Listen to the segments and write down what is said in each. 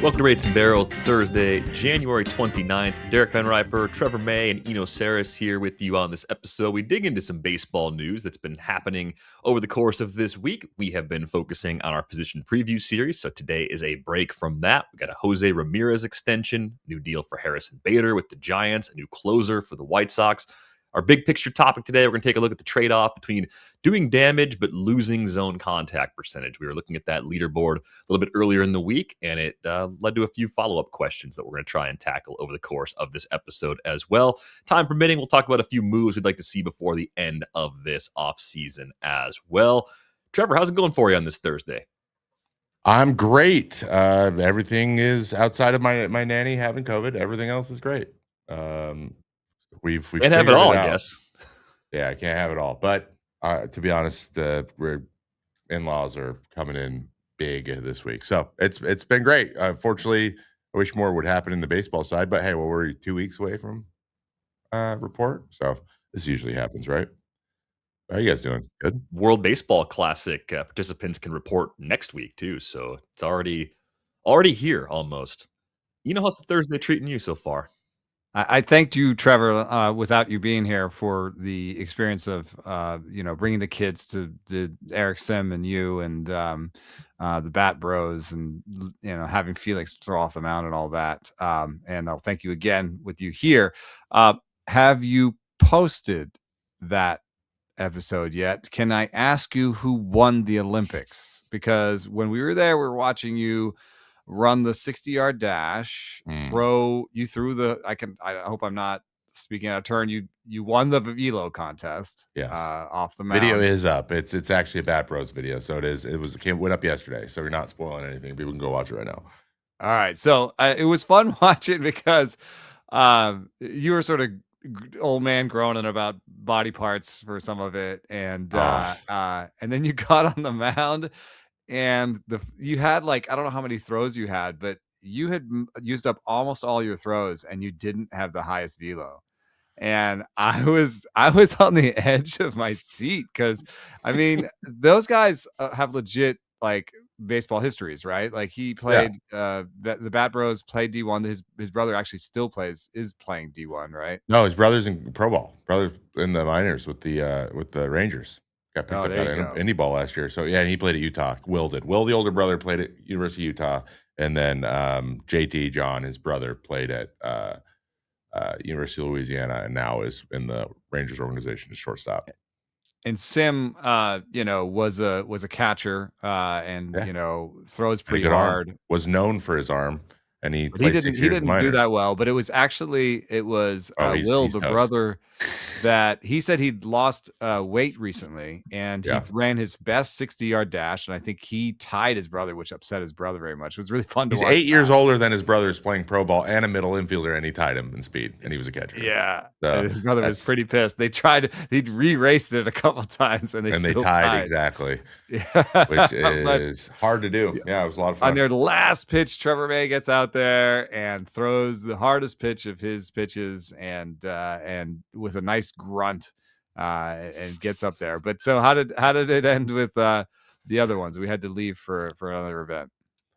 Welcome to Rates and Barrels. It's Thursday, January 29th. Derek Van Riper, Trevor May, and Eno Saris here with you on this episode. We dig into some baseball news that's been happening over the course of this week. We have been focusing on our position preview series, so today is a break from that. We got a José Ramírez extension, new deal for Harrison Bader with the Giants, a new closer for the White Sox. Our big picture topic today, we're going to take a look at the trade-off between doing damage but losing zone contact percentage. We were looking at that leaderboard a little bit earlier in the week, and it led to a few follow-up questions that we're going to try and tackle over the course of this episode as well. Time permitting, we'll talk about a few moves we'd like to see before the end of this offseason as well. Trevor, how's it going for you on this Thursday? I'm great. Everything is outside of my nanny having COVID. Everything else is great. We've Can't have it all, I guess. Yeah, I can't have it all. But to be honest, we're in-laws are coming in big this week, so it's been great. Fortunately, I wish more would happen in the baseball side, but hey, well, we're 2 weeks away from report, so this usually happens, right? How are you guys doing? Good. World Baseball Classic participants can report next week too, so it's already here almost. You know, how's the Thursday treating you so far? I thanked you, Trevor, without you being here, for the experience of bringing the kids to the Eric Sim and you and the Bat Bros, and having Felix throw off the mound and all that. And I'll thank you again with you here. Have you posted that episode yet? Can I ask you who won the Olympics? Because when we were there, we were watching you run the 60-yard dash, I hope I'm not speaking out of turn. You won the velo contest. Yes. Off the mound. Video is up. It's actually a Bat Bros video, so it went up yesterday. So you're not spoiling anything. People can go watch it right now. All right. So it was fun watching because you were sort of old man groaning about body parts for some of it, and then you got on the mound. And you had I don't know how many throws you had, but you had used up almost all your throws, and you didn't have the highest velo. And I was on the edge of my seat because, I mean, those guys have legit baseball histories, right? Like he played the Bat Bros played D1. His brother actually still is playing D1, right? No, his brother's in pro ball. Brother's in the minors with the Rangers. Got picked up out of indie ball last year. So yeah, and he played at Utah. Will did. Will, the older brother, played at University of Utah, and then JT John, his brother, played at University of Louisiana, and now is in the Rangers organization as shortstop. And Sim, was a catcher, and throws pretty hard. Arm. Was known for his arm. And he didn't do that well, but it was Will, the brother, that he said he'd lost weight recently, and he ran his best 60-yard dash, and I think he tied his brother, which upset his brother very much. It was really fun to watch. He's 8 years older than his brother, is playing pro ball and a middle infielder, and he tied him in speed, and he was a catcher. Yeah, so his brother was pretty pissed. He re-raced it a couple times, and they tied exactly. Yeah, which is hard to do. Yeah, it was a lot of fun. On their last pitch, Trevor May gets out there and throws the hardest pitch of his pitches, and with a nice grunt, and gets up there. But so how did it end with the other ones? We had to leave for another event.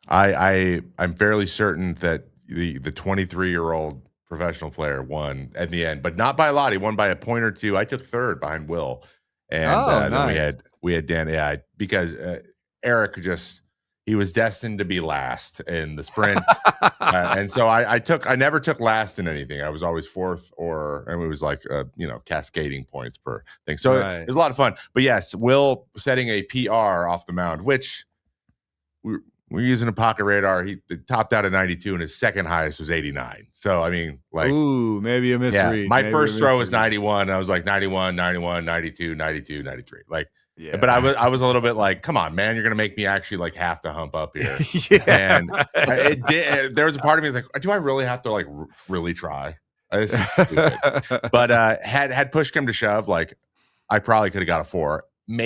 I'm fairly certain that the 23-year-old professional player won at the end, but not by a lot. He won by a point or two. I took third behind Will, and nice. Then we had Dan. Because Eric he was destined to be last in the sprint. And so I never took last in anything. I was always fourth, and it was cascading points per thing. So it was a lot of fun. But yes, Will setting a PR off the mound, which we're using a pocket radar. He topped out at 92, and his second highest was 89. So, I mean, ooh, maybe a misread. Yeah, my first throw was 91. I was 91, 91, 92, 92, 93. Yeah. But I was a little bit come on, man, you're gonna make me actually have to hump up here. Yeah. And it did. There was a part of me that's do I really have to really try? This is stupid. But had push come to shove, I probably could have got a 4. And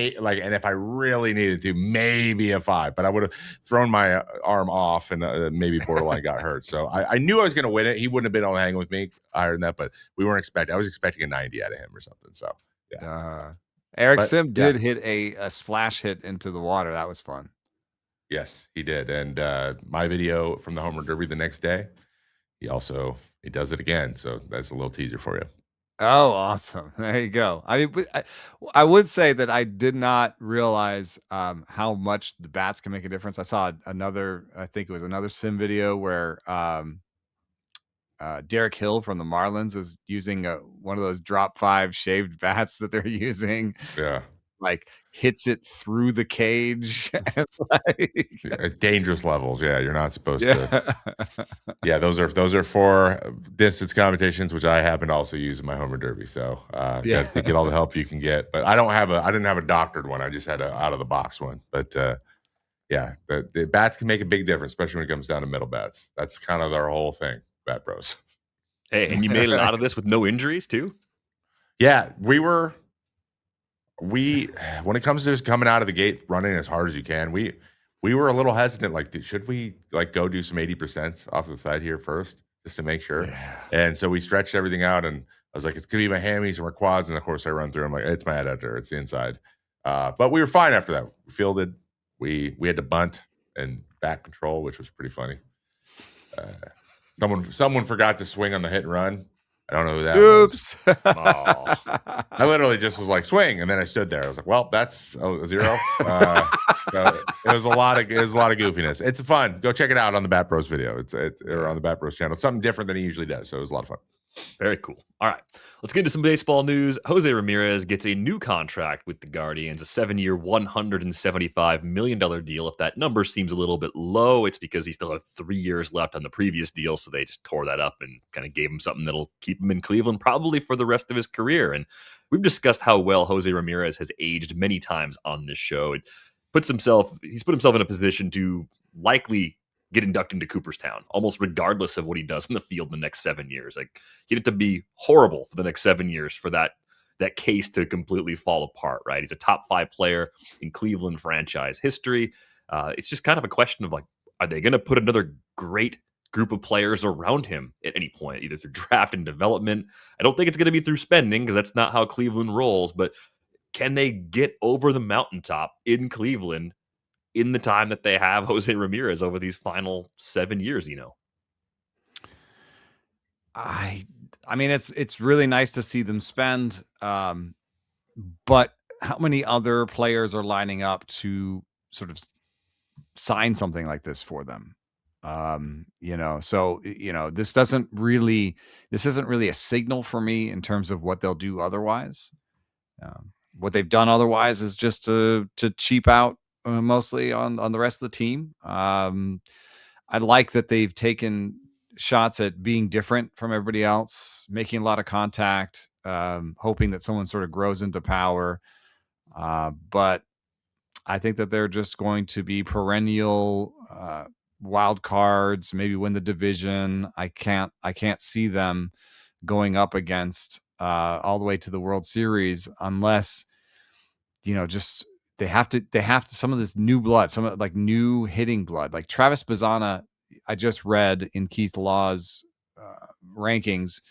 if I really needed to, maybe a 5. But I would have thrown my arm off and maybe borderline got hurt. So I knew I was gonna win it. He wouldn't have been able to hang with me higher than that, but we weren't expecting. I was expecting a 90 out of him or something. So yeah. Eric Sim did hit a splash hit into the water. That was fun. Yes, he did. And my video from the home run derby the next day, he does it again. So that's a little teaser for you. Oh, awesome. There you go. I would say that I did not realize how much the bats can make a difference. I saw I think it was another sim video where Derek Hill from the Marlins is using one of those drop 5 shaved bats that they're using. Yeah. Like hits it through the cage. Dangerous levels. Yeah, you're not supposed Yeah. to. Yeah, those are for distance competitions, which I happen to also use in my home run derby. So you got to get all the help you can get. But I didn't have a doctored one. I just had a out of the box one. But yeah, the bats can make a big difference, especially when it comes down to middle bats. That's kind of their whole thing, Bat Bros. Hey, and you made a lot of this with no injuries too? Yeah, when it comes to just coming out of the gate running as hard as you can, we were a little hesitant. Like, should we like go do some 80% off the side here first, just to make sure? Yeah. And so we stretched everything out, and I was like, it's gonna be my hammies and my quads, and of course I run through. I'm like, it's my adductor, it's the inside. But we were fine after that. We fielded. We had to bunt and back control, which was pretty funny. Someone forgot to swing on the hit and run. I don't know who that Oops. was. Oh. I literally just was like, swing, and then I stood there. I was like, well, that's a 0. So it was a lot of goofiness. It's fun. Go check it out on the Bat Bros video. Or on the Bat Bros channel. It's something different than he usually does. So it was a lot of fun. Very cool. All right, let's get into some baseball news. José Ramírez gets a new contract with the Guardians, a 7-year, $175 million deal. If that number seems a little bit low, it's because he still had 3 years left on the previous deal, so they just tore that up and kind of gave him something that'll keep him in Cleveland probably for the rest of his career. And we've discussed how well José Ramírez has aged many times on this show. He's put himself in a position to likely get inducted into Cooperstown, almost regardless of what he does in the field in the next 7 years. Like, he'd have to be horrible for the next 7 years for that case to completely fall apart, right? He's a top 5 player in Cleveland franchise history. It's just kind of a question of like, are they going to put another great group of players around him at any point, either through draft and development? I don't think it's going to be through spending, because that's not how Cleveland rolls, but can they get over the mountaintop in Cleveland in the time that they have José Ramírez over these final 7 years, I mean, it's really nice to see them spend, but how many other players are lining up to sort of sign something like this for them? So this isn't really a signal for me in terms of what they'll do otherwise. What they've done otherwise is just to cheap out mostly on the rest of the team. I like that they've taken shots at being different from everybody else, making a lot of contact, hoping that someone sort of grows into power. But I think that they're just going to be perennial wild cards, maybe win the division. I can't see them going up against all the way to the World Series unless, just they have to some of this new blood, some of like new hitting blood, like Travis Bazzana. I just read in Keith Law's rankings,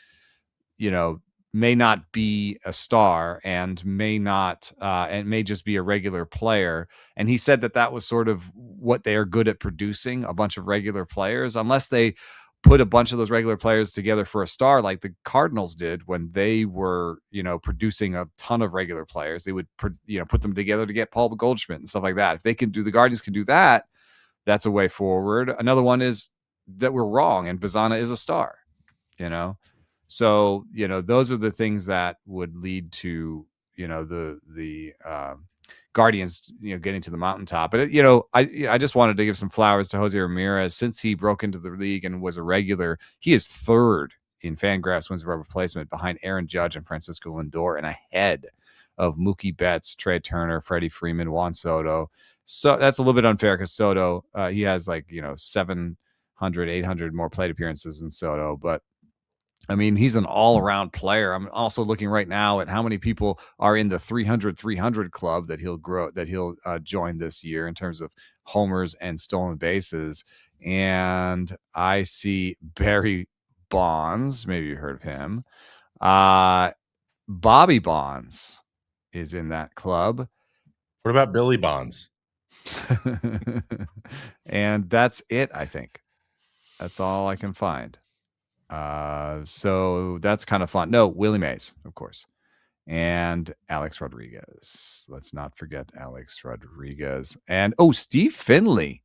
may not be a star and may not and may just be a regular player. And he said that was sort of what they are good at producing, a bunch of regular players, unless they put a bunch of those regular players together for a star like the Cardinals did when they were, producing a ton of regular players. They would, put them together to get Paul Goldschmidt and stuff like that. If they can do, the Guardians can do that, that's a way forward. Another one is that we're wrong and Bazzana is a star, So, those are the things that would lead to, the Guardians, getting to the mountaintop. But, I just wanted to give some flowers to José Ramírez. Since he broke into the league and was a regular, he is 3rd in Fangraphs wins above replacement behind Aaron Judge and Francisco Lindor, and ahead of Mookie Betts, Trey Turner, Freddie Freeman, Juan Soto. So that's a little bit unfair because Soto, he has 700, 800 more plate appearances than Soto, but I mean, he's an all-around player. I'm also looking right now at how many people are in the 300 club that he'll join this year in terms of homers and stolen bases. And I see Barry Bonds. Maybe you heard of him. Bobby Bonds is in that club. What about Billy Bonds? And that's it, I think. That's all I can find. So that's kind of fun. No, Willie Mays, of course. And Alex Rodriguez. Let's not forget Alex Rodriguez. And Steve Finley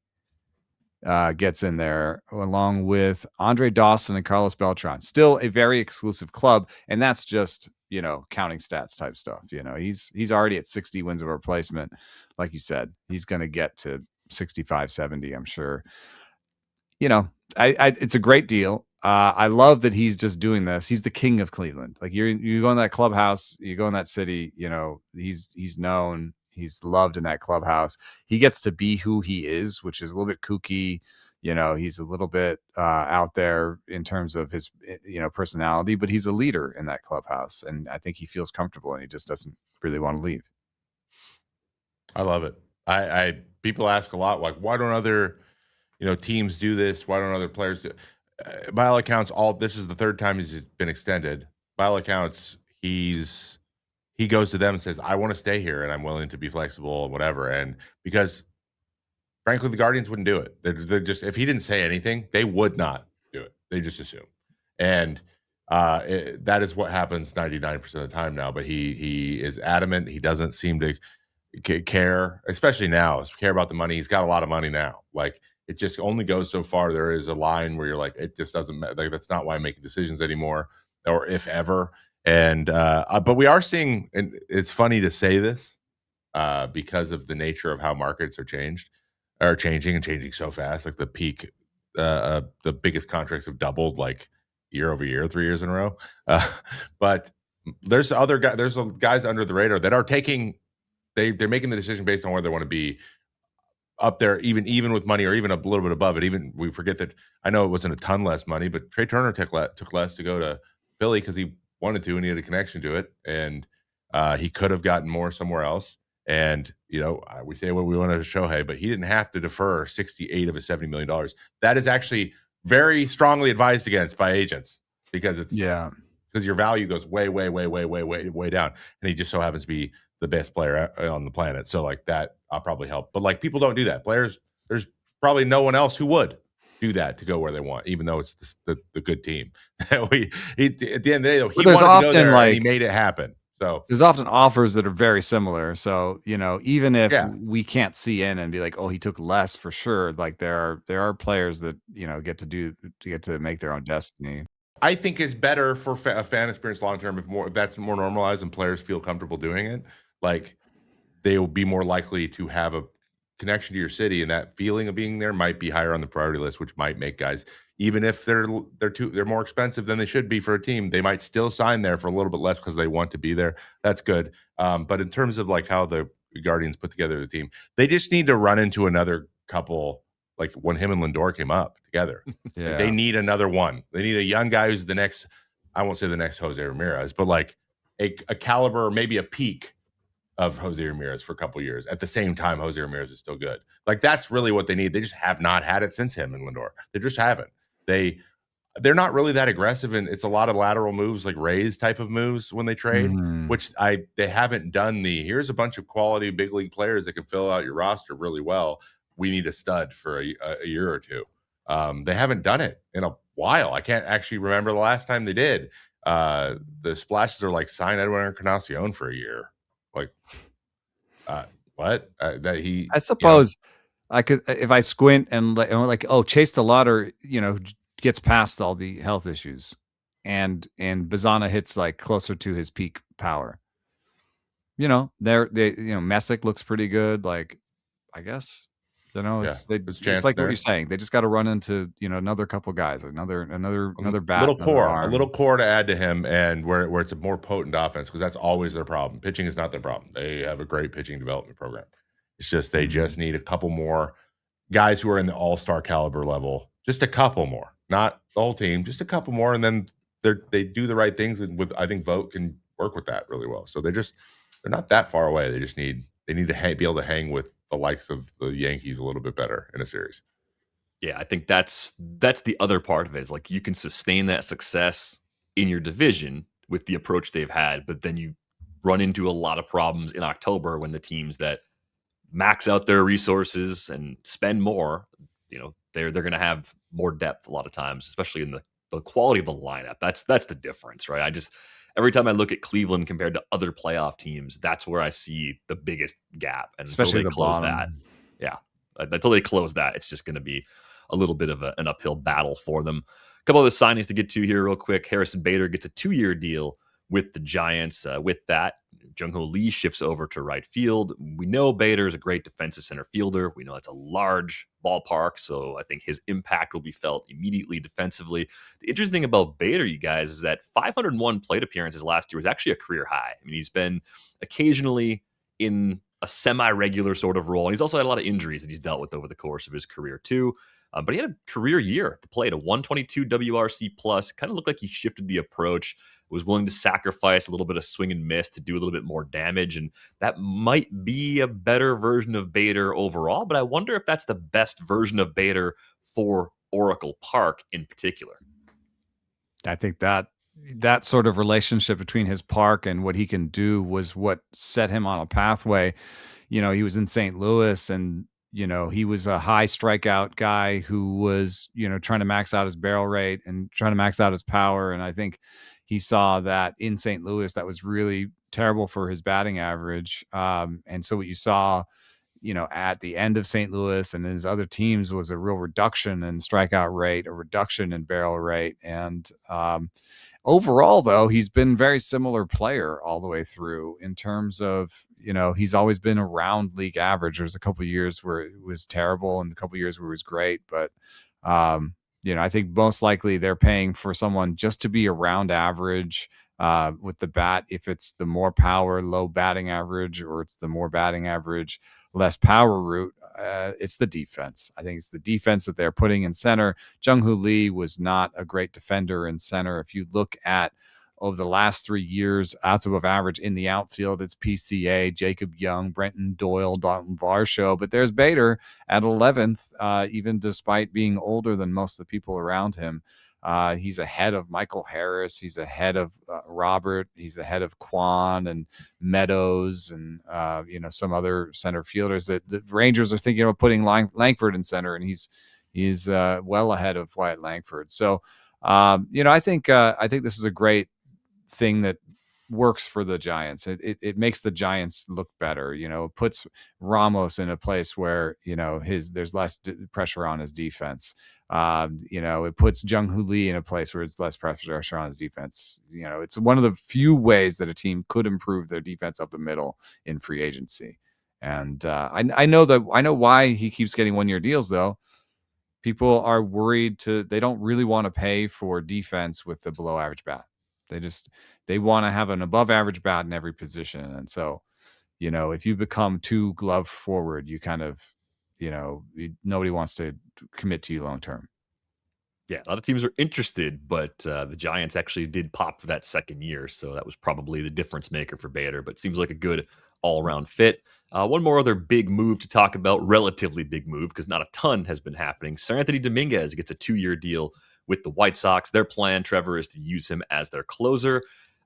gets in there along with Andre Dawson and Carlos Beltran. Still a very exclusive club, and that's just counting stats type stuff. He's already at 60 wins over replacement, like you said. He's going to get to 65, 70, I'm sure. It's a great deal. I love that he's just doing this. He's the king of Cleveland. Like you go in that clubhouse, you go in that city, he's known, he's loved in that clubhouse. He gets to be who he is, which is a little bit kooky. He's a little bit out there in terms of his, personality, but he's a leader in that clubhouse. And I think he feels comfortable and he just doesn't really want to leave. I love it. I people ask a lot, like, why don't other teams do this? Why don't other players do it? By all accounts, this is the third time he's been extended. By all accounts, he goes to them and says, I want to stay here and I'm willing to be flexible and whatever. And because frankly, the Guardians wouldn't do it. They're just, if he didn't say anything, they would not do it. They just assume. And that is what happens 99% of the time now. But he is adamant. He doesn't seem to care, especially now, care about the money. He's got a lot of money now. Like, it just only goes so far. There is a line where you're like, it just doesn't matter. Like, that's not why I'm making decisions anymore, or if ever. And but we are seeing, and it's funny to say this because of the nature of how markets are changing so fast. Like the peak, the biggest contracts have doubled like year over year, 3 years in a row. But there's guys under the radar that are taking. They're making the decision based on where they want to be up there, even with money, or even a little bit above it. Even we forget that. I know it wasn't a ton less money, but Trey Turner took less to go to Philly because he wanted to and he had a connection to it, and he could have gotten more somewhere else. And we say what we want to Shohei, but he didn't have to defer 68 of his $70 million. That is actually very strongly advised against by agents because because your value goes way down, and he just so happens to be the best player on the planet. So like that, I'll probably help. But like, people don't do that. Players, there's probably no one else who would do that to go where they want, even though it's the good team. At the end of the day, though, he wanted to go there and he made it happen. So there's often offers that are very similar. So, even if we can't see in and be like, oh, he took less for sure. Like there are players that, get to make their own destiny. I think it's better for a fan experience long-term if that's more normalized and players feel comfortable doing it. Like, they will be more likely to have a connection to your city, and that feeling of being there might be higher on the priority list, which might make guys, even if they're more expensive than they should be for a team, they might still sign there for a little bit less because they want to be there. That's good. But in terms of like how the Guardians put together the team, they just need to run into another couple, like when him and Lindor came up together. Like, they need another one. They need a young guy who's the next, I won't say the next Jose Ramirez, but like a caliber, maybe a peak of Jose Ramirez for a couple years. At the same time, Jose Ramirez is still good. Like, that's really what they need. They just have not had it since him and Lindor. They just haven't. They're not really that aggressive, and it's a lot of lateral moves, like Rays type of moves when they trade, which they haven't done here's a bunch of quality big league players that can fill out your roster really well. We need a stud for a year or two. They haven't done it in a while. I can't actually remember the last time they did. The splashes are like sign Edwin Encarnacion for a year. Like, what? I suppose I could, if I squint and like, Chase DeLauder, gets past all the health issues, and Bazana hits like closer to his peak power. Messick looks pretty good. Like, I guess. It's like what you're saying. They just got to run into another couple guys, another bat, a little core to add to him, and where it's a more potent offense, because that's always their problem. Pitching is not their problem. They have a great pitching development program. It's just they just need a couple more guys who are in the all-star caliber level. Just a couple more, not the whole team. Just a couple more, and then they do the right things. And I think Vogt can work with that really well. So they're not that far away. They just need to be able to hang with the likes of the Yankees a little bit better in a series. Yeah, I think that's the other part of it, is like, you can sustain that success in your division with the approach they've had, but then you run into a lot of problems in October when the teams that max out their resources and spend more, they're going to have more depth a lot of times, especially in the quality of the lineup. That's the difference, right? Every time I look at Cleveland compared to other playoff teams, that's where I see the biggest gap. And especially until they the close bottom. that, yeah, until they close that, it's just going to be a little bit of an uphill battle for them. A couple other signings to get to here real quick. Harrison Bader gets a 2-year deal with the Giants. With that, Jung-Ho Lee shifts over to right field. We know Bader is a great defensive center fielder. We know it's a large ballpark, so I think his impact will be felt immediately defensively. The interesting thing about Bader, you guys, is that 501 plate appearances last year was actually a career high. I mean, he's been occasionally in a semi-regular sort of role, and he's also had a lot of injuries that he's dealt with over the course of his career too. But he had a career year at the plate, a 122 WRC plus. Kind of looked like he shifted the approach, was willing to sacrifice a little bit of swing and miss to do a little bit more damage. And that might be a better version of Bader overall. But I wonder if that's the best version of Bader for Oracle Park in particular. I think that sort of relationship between his park and what he can do was what set him on a pathway. He was in St. Louis, and he was a high strikeout guy who was, trying to max out his barrel rate and trying to max out his power. And I think he saw that in St. Louis, that was really terrible for his batting average. And so what you saw, at the end of St. Louis and his other teams was a real reduction in strikeout rate, a reduction in barrel rate. And overall, though, he's been a very similar player all the way through in terms of, he's always been around league average. There's a couple of years where it was terrible and a couple of years where it was great. But, I think most likely they're paying for someone just to be around average with the bat. If it's the more power, low batting average, or it's the more batting average, less power route, it's the defense. I think it's the defense that they're putting in center. Jung-Ho Lee was not a great defender in center. If you look at over the last 3 years, outs above average in the outfield, it's PCA, Jacob Young, Brenton Doyle, Dalton Varsho. But there's Bader at 11th, even despite being older than most of the people around him. He's ahead of Michael Harris. He's ahead of Robert. He's ahead of Quan and Meadows and, some other center fielders that the Rangers are thinking of putting Langford in center, and he's well ahead of Wyatt Langford. So, I think this is a great thing that works for the Giants. It makes the Giants look better. It puts Ramos in a place where, there's less pressure on his defense. It puts Jung-Ho Lee in a place where it's less pressure on his defense. It's one of the few ways that a team could improve their defense up the middle in free agency. And I know why he keeps getting 1-year deals, though. People are worried they don't really want to pay for defense with the below average bat. They want to have an above average bat in every position. And so, if you become too glove forward, you kind of, nobody wants to commit to you long term. Yeah, a lot of teams are interested, but the Giants actually did pop for that second year, so that was probably the difference maker for Bader, but seems like a good all-around fit. One more other big move to talk about, relatively big move, because not a ton has been happening. Seranthony Domíngez gets a 2-year deal with the White Sox. Their plan, Trevor, is to use him as their closer.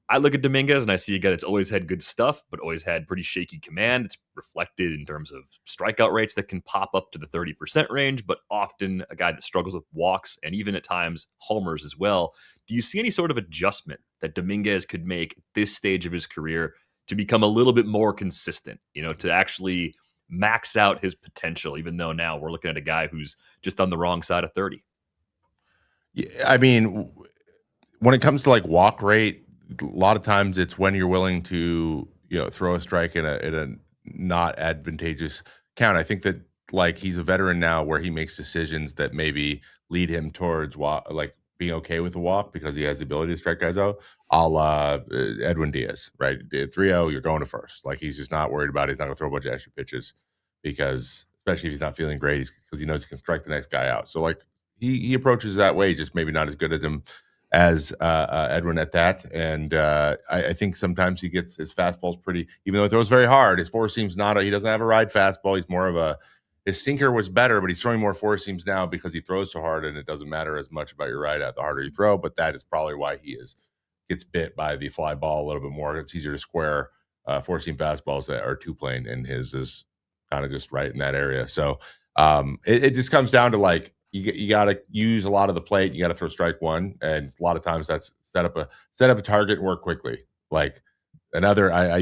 I look at Domínguez and I see a guy that's always had good stuff, but always had pretty shaky command. It's reflected in terms of strikeout rates that can pop up to the 30% range, but often a guy that struggles with walks and even at times homers as well. Do you see any sort of adjustment that Domínguez could make at this stage of his career to become a little bit more consistent, to actually max out his potential, even though now we're looking at a guy who's just on the wrong side of 30? Yeah, I mean, when it comes to like walk rate, a lot of times it's when you're willing to, throw a strike in a not advantageous count. I think that like he's a veteran now where he makes decisions that maybe lead him towards like being okay with the walk because he has the ability to strike guys out. A la Edwin Diaz, right? 3-0, you're going to first. Like he's just not worried about it. He's not going to throw a bunch of extra pitches because, especially if he's not feeling great, because he knows he can strike the next guy out. So like he approaches that way, just maybe not as good at him as Edwin at that. And I think sometimes he gets his fastballs pretty, even though he throws very hard, his four seams he doesn't have a ride fastball. He's more of his sinker was better, but he's throwing more four seams now because he throws so hard and it doesn't matter as much about your ride out the harder you throw. But that is probably why he gets bit by the fly ball a little bit more. It's easier to square four seam fastballs that are two plane, and his is kind of just right in that area. So it just comes down to like you got to use a lot of the plate. You got to throw strike one, and a lot of times that's set up a target and work quickly. Like another, I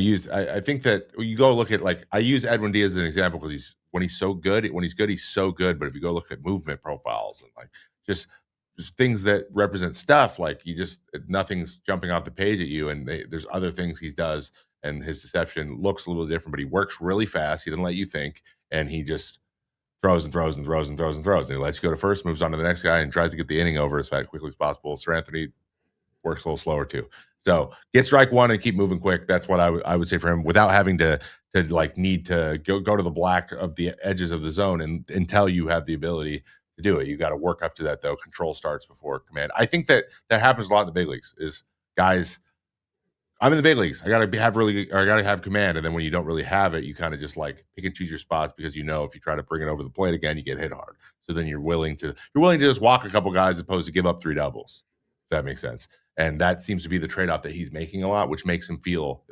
think that you go look at like I use Edwin Diaz as an example because when he's good, he's so good. But if you go look at movement profiles and like just things that represent stuff, like nothing's jumping off the page at you, and there's other things he does, and his deception looks a little different, but he works really fast. He doesn't let you think, and he just throws and throws and throws and throws and throws, and he lets you go to first, moves on to the next guy, and tries to get the inning over as quickly as possible. Seranthony works a little slower too. So get strike one and keep moving quick. That's what I would say for him, without having to like need to go to the black of the edges of the zone and until you have the ability to do it. You got to work up to that though. Control starts before command. I think that happens a lot in the big leagues. Is guys, I'm in the big leagues. I gotta have command, and then when you don't really have it, you kind of just like pick and choose your spots because you know if you try to bring it over the plate again, you get hit hard. So then you're willing to just walk a couple guys as opposed to give up 3 doubles. If that makes sense. And that seems to be the trade-off that he's making a lot, which makes him feel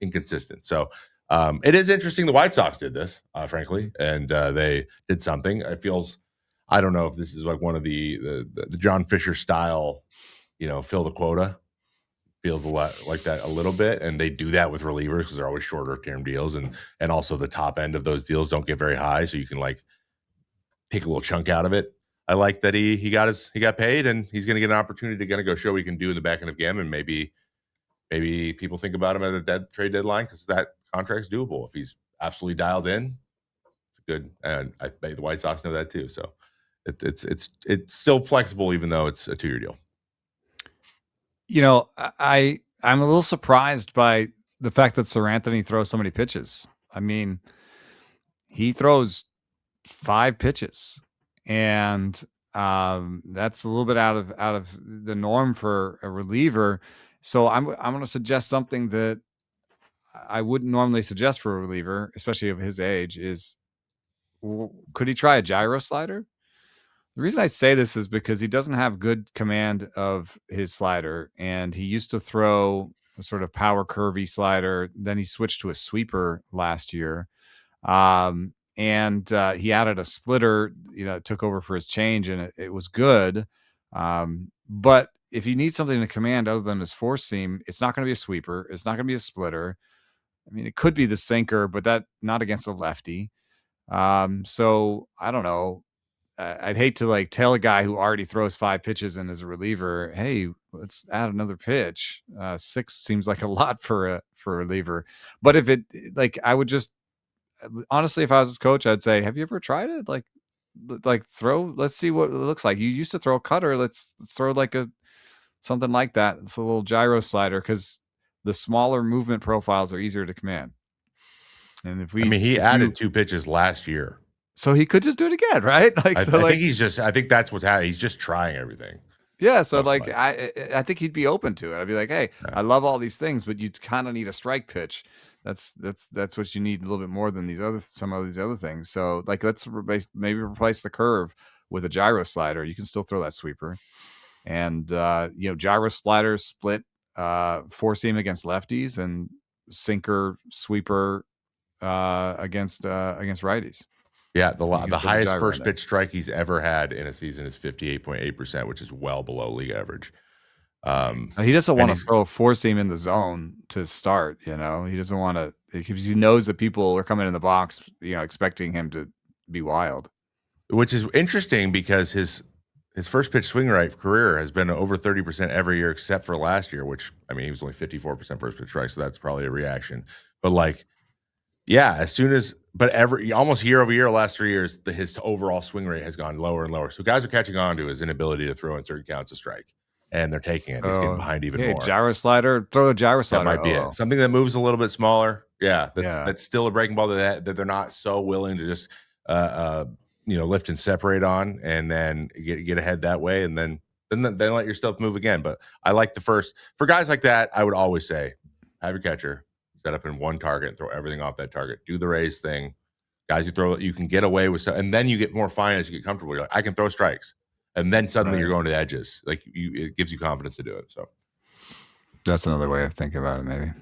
inconsistent. So it is interesting. The White Sox did this, frankly, and they did something. It feels, I don't know if this is like one of the John Fisher style, fill the quota. Feels a lot like that a little bit, and they do that with relievers because they're always shorter term deals, and also the top end of those deals don't get very high, so you can like take a little chunk out of it. I like that he got paid, and he's going to get an opportunity to go show what he can do in the back end of the game, and maybe people think about him at a trade deadline because that contract's doable. If he's absolutely dialed in, it's good, and I bet the White Sox know that too. So it's still flexible, even though it's a 2-year deal. I'm a little surprised by the fact that Seranthony throws so many pitches. I mean, he throws 5 pitches, and that's a little bit out of the norm for a reliever. So I'm going to suggest something that I wouldn't normally suggest for a reliever, especially of his age. Is could he try a gyro slider? The reason I say this is because he doesn't have good command of his slider, and he used to throw a sort of power curvy slider. Then he switched to a sweeper last year. And he added a splitter, took over for his change, and it was good. But if you need something to command other than his four seam, it's not going to be a sweeper. It's not going to be a splitter. I mean, it could be the sinker, but that not against a lefty. So I don't know. I'd hate to like tell a guy who already throws 5 pitches and is a reliever, hey, let's add another pitch. 6 seems like a lot for a reliever. But if it I would just honestly, if I was his coach, I'd say, have you ever tried it? Like throw, let's see what it looks like. You used to throw a cutter. Let's throw like something like that. It's a little gyro slider because the smaller movement profiles are easier to command. And he added 2 pitches last year. So he could just do it again, right? I think that's what's happening. He's just trying everything. Yeah. So I think he'd be open to it. I'd be like, hey, I love all these things, but you kind of need a strike pitch. That's what you need a little bit more than some of these other things. So let's maybe replace the curve with a gyro slider. You can still throw that sweeper, and gyro slider split 4-seam against lefties and sinker sweeper against righties. Yeah, the highest first pitch strike he's ever had in a season is 58.8%, which is well below league average. He doesn't want to throw a 4-seam in the zone to start. He doesn't want to, because he knows that people are coming in the box, expecting him to be wild. Which is interesting because his first pitch swing rate career has been over 30% every year except for last year, which he was only 54% first pitch strike, so that's probably a reaction. But almost year over year, last 3 years, his overall swing rate has gone lower and lower. So guys are catching on to his inability to throw in certain counts of strike, and they're taking it. He's getting behind even more. Gyro slider, throw a gyro slider. That might be it. Something that moves a little bit smaller. Yeah, that's still a breaking ball that they're not so willing to just lift and separate on, and then get ahead that way, and then let your stuff move again. But I like the first for guys like that. I would always say, have your catcher set up in one target and throw everything off that target. Do the raise thing. Guys you can get away with stuff, and then you get more fine as you get comfortable. You're like, I can throw strikes. And then suddenly you're going to the edges. It gives you confidence to do it. So that's another way of thinking about it, maybe.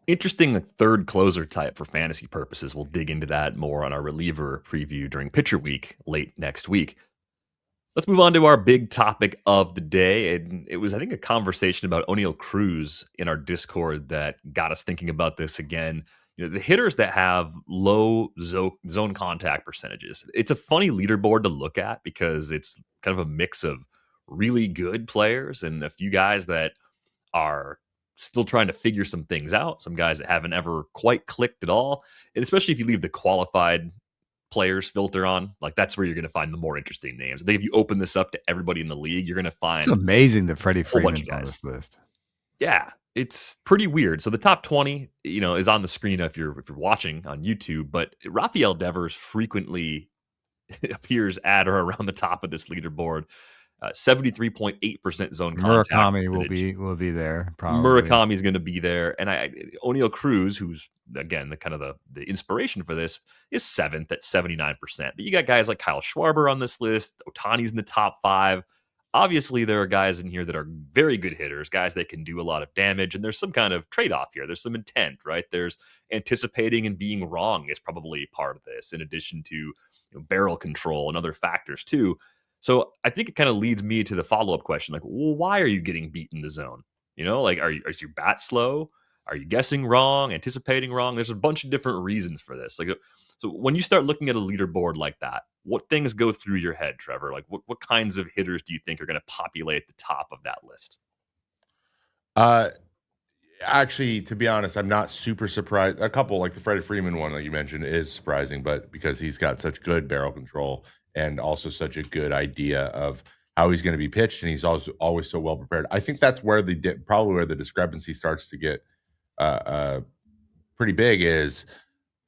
Interesting third closer type for fantasy purposes. We'll dig into that more on our reliever preview during pitcher week late next week. Let's move on to our big topic of the day. And it was, I think, a conversation about O'Neal Cruz in our Discord that got us thinking about this again. The hitters that have low zone contact percentages. It's a funny leaderboard to look at because it's kind of a mix of really good players and a few guys that are still trying to figure some things out. Some guys that haven't ever quite clicked at all. And especially if you leave the qualified players filter on, like that's where you're going to find the more interesting names. I think if you open this up to everybody in the league, you're going to find it's amazing that Freddie Freeman's on this list. Yeah, it's pretty weird. So the top 20, is on the screen if you're watching on YouTube, but Rafael Devers frequently appears at or around the top of this leaderboard. 73.8% zone contact. Murakami will be there. Probably. Murakami's going to be there, and O'Neal Cruz, who's again the inspiration for this, is 7th at 79%. But you got guys like Kyle Schwarber on this list. Ohtani's in the top 5. Obviously, there are guys in here that are very good hitters, guys that can do a lot of damage, and there's some kind of trade-off here. There's some intent, right? There's anticipating and being wrong is probably part of this, in addition to barrel control and other factors too. So I think it kind of leads me to the follow-up question, like, well, why are you getting beat in the zone? Is your bat slow? Are you guessing wrong, anticipating wrong? There's a bunch of different reasons for this. So when you start looking at a leaderboard like that, what things go through your head, Trevor? Like what kinds of hitters do you think are going to populate the top of that list? Actually, to be honest, I'm not super surprised. A couple, like the Freddie Freeman one that you mentioned, is surprising, but because he's got such good barrel control and also such a good idea of how he's going to be pitched, and he's also always so well prepared. I think that's where probably where the discrepancy starts to get pretty big. Is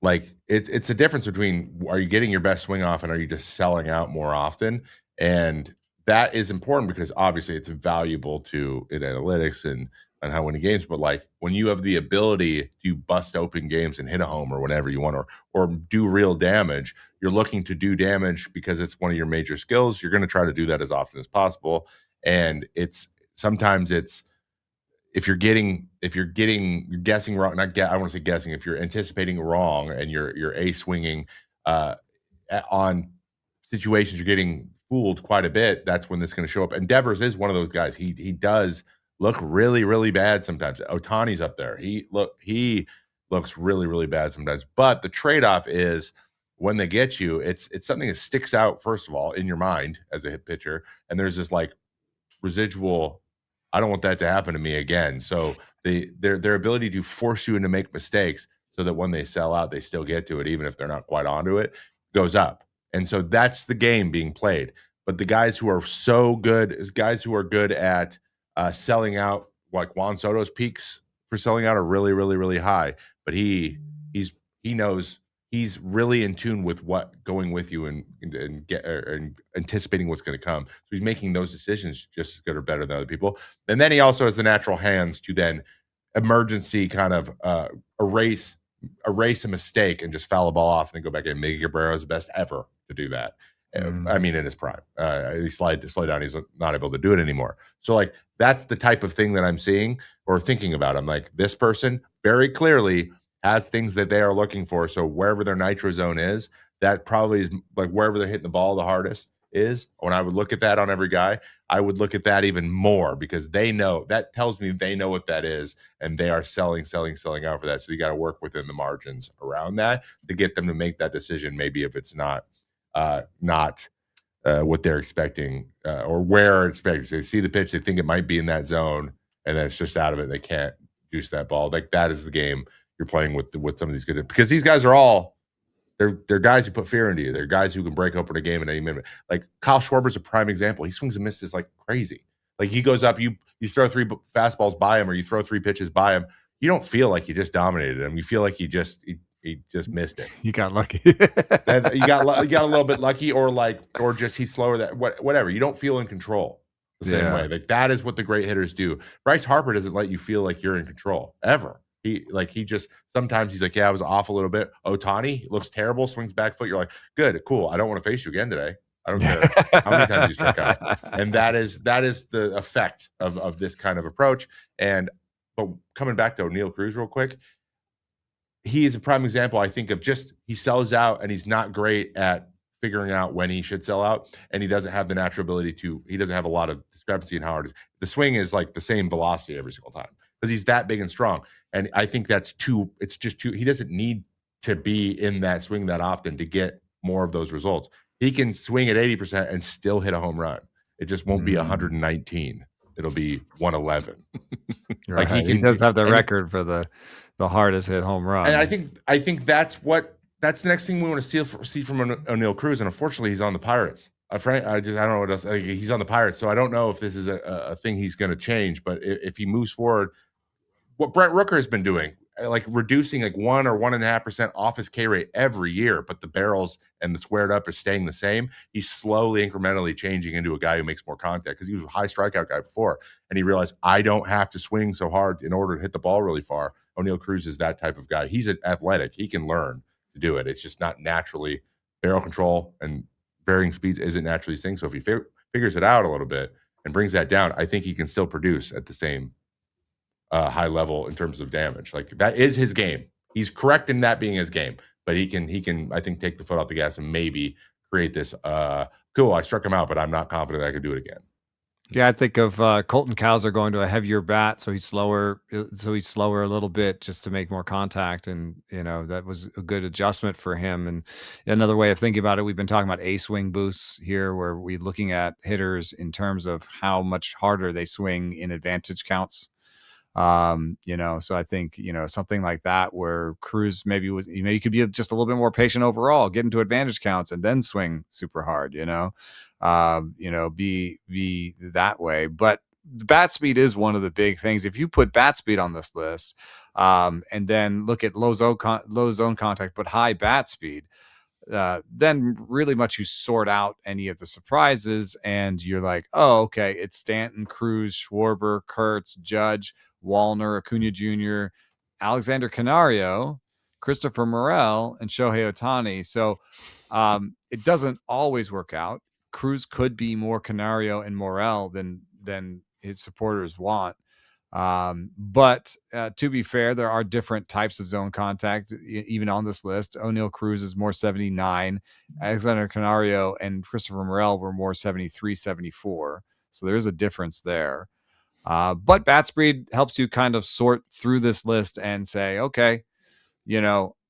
like it's a difference between, are you getting your best swing off and are you just selling out more often? And that is important because obviously it's valuable to in analytics and how winning games. But like when you have the ability to bust open games and hit a home or whatever you want, or do real damage, you're looking to do damage because it's one of your major skills. You're going to try to do that as often as possible. And sometimes if you're guessing wrong, I want to say guessing, if you're anticipating wrong and you're a swinging on situations, you're getting fooled quite a bit. That's when this is going to show up. And Devers is one of those guys. He does look really, really bad sometimes. Ohtani's up there. He looks really, really bad sometimes. But the trade-off is when they get you, it's something that sticks out, first of all, in your mind as a hit pitcher. And there's this like residual, I don't want that to happen to me again. So their ability to force you into make mistakes so that when they sell out, they still get to it, even if they're not quite onto it, goes up. And so that's the game being played. But the guys who are so good, guys who are good at selling out, like Juan Soto's peaks for selling out are really, really, really high. But he knows he's really in tune with what going with you and anticipating what's going to come. So he's making those decisions just as good or better than other people. And then he also has the natural hands to then emergency kind of erase a mistake and just foul a ball off and then go back in. Miggy Cabrera is the best ever to do that. I mean, in his prime, he slide down. He's not able to do it anymore. So like, that's the type of thing that I'm seeing or thinking about. I'm like, this person very clearly has things that they are looking for. So wherever their nitro zone is, that probably is like wherever they're hitting the ball the hardest is. When I would look at that on every guy, I would look at that even more because they know, that tells me they know what that is and they are selling out for that. So you got to work within the margins around that to get them to make that decision. Maybe if it's not what they're expecting or where it's expected. So they see the pitch, they think it might be in that zone, and then it's just out of it. They can't juice that ball. Like that is the game you're playing with some of these good, because these guys are all they're guys who put fear into you. They're guys who can break open a game at any minute. Like Kyle Schwarber's a prime example. He swings and misses like crazy. Like he goes up, you throw 3 fastballs by him, or you throw 3 pitches by him. You don't feel like you just dominated him. You feel like he just missed it. You got lucky. You got a little bit lucky, or just he's slower. Whatever. You don't feel in control the same way. Like that is what the great hitters do. Bryce Harper doesn't let you feel like you're in control ever. He just sometimes he's like, yeah, I was off a little bit. Ohtani looks terrible, swings back foot. You're like, good, cool. I don't want to face you again today. I don't care how many times you strike out. And that is the effect of this kind of approach. But coming back to O'Neal Cruz real quick, he is a prime example, I think, of just he sells out and he's not great at figuring out when he should sell out, and he doesn't have the natural ability to. He doesn't have a lot of discrepancy in how hard the swing is, like the same velocity every single time because he's that big and strong. And I think that's too. It's just too. He doesn't need to be in that swing that often to get more of those results. He can swing at 80% and still hit a home run. It just won't be 119. It'll be 111. Right. Like he does have the record for the hardest hit home run. And I think that's the next thing we want to see from O'Neal Cruz. And unfortunately, he's on the Pirates. I don't know what else. He's on the Pirates, so I don't know if this is a thing he's going to change. But if he moves forward, what Brent Rooker has been doing, like reducing like 1 or 1.5% off his K rate every year, but the barrels and the squared up is staying the same. He's slowly, incrementally changing into a guy who makes more contact because he was a high strikeout guy before, and he realized I don't have to swing so hard in order to hit the ball really far. O'Neal Cruz is that type of guy. He's athletic. He can learn to do it. It's just not naturally barrel control and varying speeds isn't naturally his thing. So if he figures it out a little bit and brings that down, I think he can still produce at the same high level in terms of damage. Like that is his game. He's correct in that being his game, but he can I think take the foot off the gas and maybe create this cool, I struck him out, but I'm not confident I could do it again. Yeah, I think of Colton Cowser going to a heavier bat, so he's slower a little bit just to make more contact, and that was a good adjustment for him. And another way of thinking about it, we've been talking about A-swing boosts here, where we're looking at hitters in terms of how much harder they swing in advantage counts. So I think something like that where Cruz maybe could be just a little bit more patient overall, get into advantage counts and then swing super hard, be that way. But the bat speed is one of the big things. If you put bat speed on this list, and then look at low zone contact but high bat speed, then really much you sort out any of the surprises, and you're like, oh, okay, it's Stanton, Cruz, Schwarber, Kurtz, Judge, Wallner, Acuna Jr., Alexander Canario, Christopher Morel, and Shohei Ohtani. So it doesn't always work out. Cruz could be more Canario and Morel than his supporters want. But to be fair, there are different types of zone contact, even on this list. O'Neal Cruz is more 79. Alexander Canario and Christopher Morel were more 73, 74. So there is a difference there. But bat speed helps you kind of sort through this list and say, okay,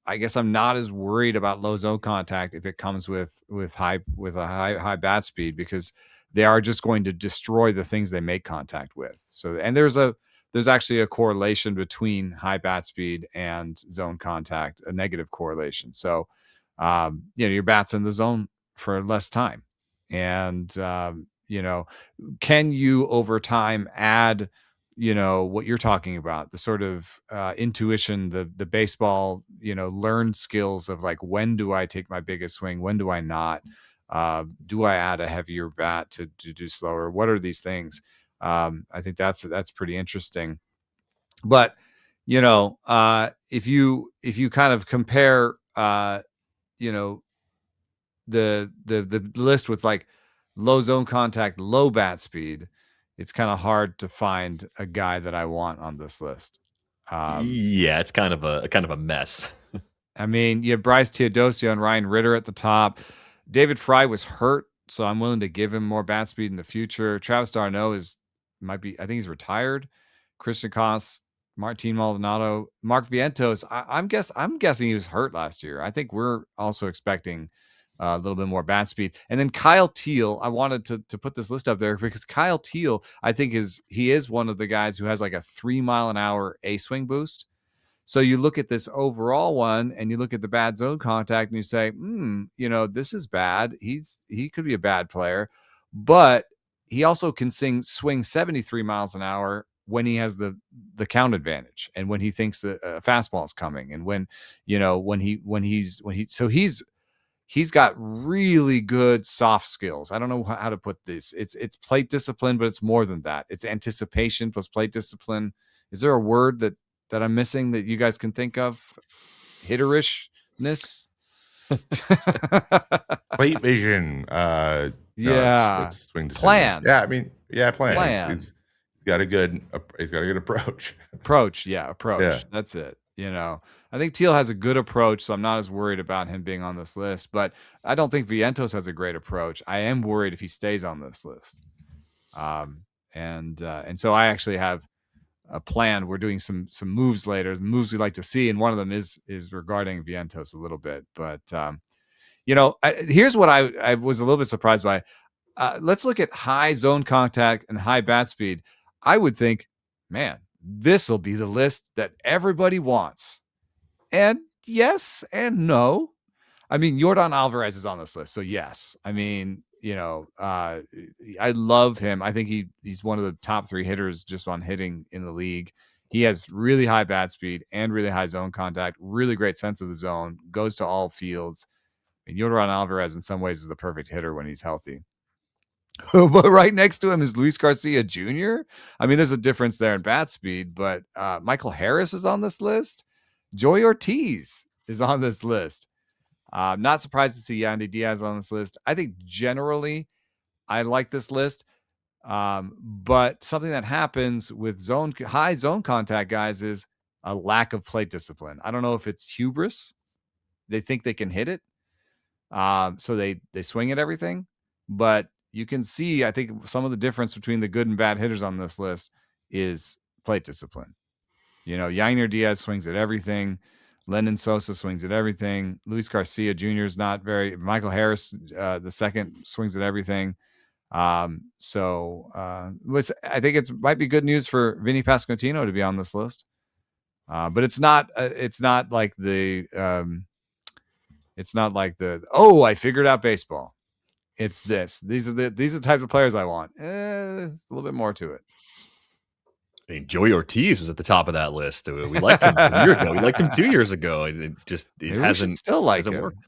I guess I'm not as worried about low zone contact if it comes with a high bat speed, because they are just going to destroy the things they make contact with. So, and there's actually a correlation between high bat speed and zone contact, a negative correlation. So, your bat's in the zone for less time, and can you over time add, what you're talking about, the sort of intuition, the baseball, learned skills of like, when do I take my biggest swing? When do I not? Do I add a heavier bat to do slower? What are these things? I think that's pretty interesting. But, if you kind of compare, the list with like low zone contact, low bat speed, it's kind of hard to find a guy that I want on this list. Yeah, it's kind of a mess. I mean, you have Bryce Teodosio and Ryan Ritter at the top. David Fry was hurt, so I'm willing to give him more bat speed in the future. Travis d'Arnaud I think he's retired. Christian Koss, Martin Maldonado, Mark Vientos. I'm guessing he was hurt last year. I think we're also expecting a little bit more bat speed. And then Kyle Teal, I wanted to put this list up there because Kyle Teal, I think he is one of the guys who has like a 3 mile an hour A-swing boost. So you look at this overall one and you look at the bad zone contact and you say, this is bad. He could be a bad player, but he also can swing 73 miles an hour when he has the count advantage and when he thinks that a fastball is coming, and he's got really good soft skills. I don't know how to put this. It's plate discipline, but it's more than that. It's anticipation plus plate discipline. Is there a word that I'm missing that you guys can think of? Hitterishness? Plate vision. It's swing plan. Yeah, I mean, plan. He's got a good approach. Approach. Yeah. That's it. I think Teal has a good approach, so I'm not as worried about him being on this list. But I don't think Vientos has a great approach. I am worried if he stays on this list. And so I actually have a plan. We're doing some moves later, the moves we like to see, and one of them is regarding Vientos a little bit. But here's what I was a little bit surprised by. Let's look at high zone contact and high bat speed. I would think, man, this will be the list that everybody wants. And yes and no. I mean, Yordan Alvarez is on this list, so yes. I mean, I love him. I think he's one of the top 3 hitters just on hitting in the league. He has really high bat speed and really high zone contact, really great sense of the zone, goes to all fields. And Yordan Alvarez in some ways is the perfect hitter when he's healthy. But right next to him is Luis Garcia Jr. I mean, there's a difference there in bat speed, but Michael Harris is on this list. Joey Ortiz is on this list. Not surprised to see Yandy Diaz on this list. I think generally I like this list. But something that happens with high zone contact guys is a lack of plate discipline. I don't know if it's hubris. They think they can hit it. So they swing at everything. But you can see, I think, some of the difference between the good and bad hitters on this list is plate discipline. Yainer Diaz swings at everything. Lennon Sosa swings at everything. Luis Garcia Jr. is not very. Michael Harris, the second, swings at everything. I think it might be good news for Vinny Pasquantino to be on this list. But it's not. It's not like the. It's not like the. Oh, I figured out baseball. It's this. These are the types of players I want. A little bit more to it. I mean, Joey Ortiz was at the top of that list. We liked him a year ago. We liked him 2 years ago. It hasn't still like hasn't him. worked.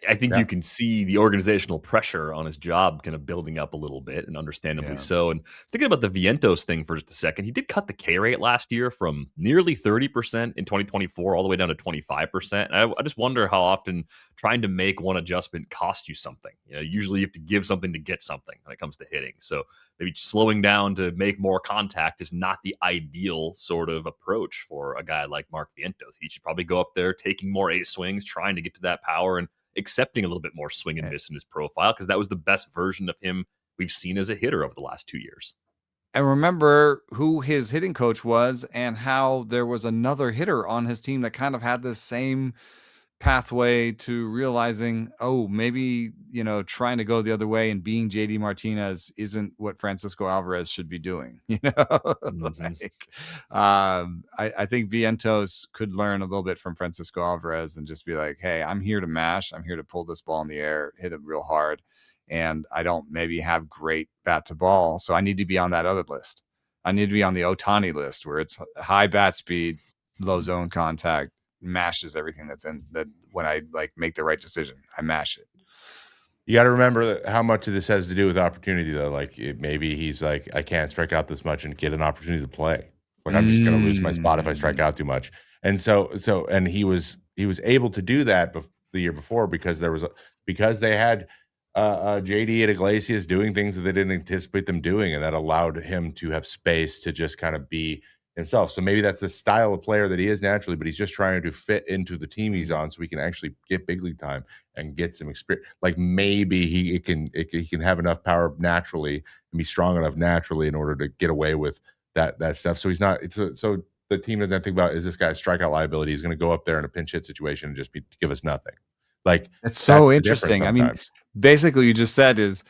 I think you can see the organizational pressure on his job kind of building up a little bit, and understandably so. And thinking about the Vientos thing for just a second, he did cut the K rate last year from nearly 30% in 2024 all the way down to 25%. And I just wonder how often trying to make one adjustment costs you something. Usually you have to give something to get something when it comes to hitting. So maybe slowing down to make more contact is not the ideal sort of approach for a guy like Mark Vientos. He should probably go up there taking more ace swings, trying to get to that power, and accepting a little bit more swing and miss in his profile, because that was the best version of him we've seen as a hitter over the last 2 years. And remember who his hitting coach was and how there was another hitter on his team that kind of had this same pathway to realizing, oh, maybe, trying to go the other way and being JD Martinez isn't what Francisco Alvarez should be doing. Mm-hmm. I think Vientos could learn a little bit from Francisco Alvarez and just be like, hey, I'm here to mash. I'm here to pull this ball in the air, hit it real hard. And I don't maybe have great bat to ball. So I need to be on that other list. I need to be on the Ohtani list where it's high bat speed, low zone contact, mashes everything that's in that. When I make the right decision, I mash it. You got to remember how much of this has to do with opportunity, though. Maybe he's like, I can't strike out this much and get an opportunity to play. I'm just going to lose my spot if I strike out too much. And and he was able to do that the year before because they had JD and Iglesias doing things that they didn't anticipate them doing, and that allowed him to have space to just kind of be himself. So maybe that's the style of player that he is naturally, but he's just trying to fit into the team he's on so he can actually get big league time and get some experience. Maybe he can have enough power naturally and be strong enough naturally in order to get away with that stuff. So he's not. So the team doesn't think about, is this guy a strikeout liability? He's going to go up there in a pinch hit situation and just give us nothing. It's so interesting. I mean, basically, you just said is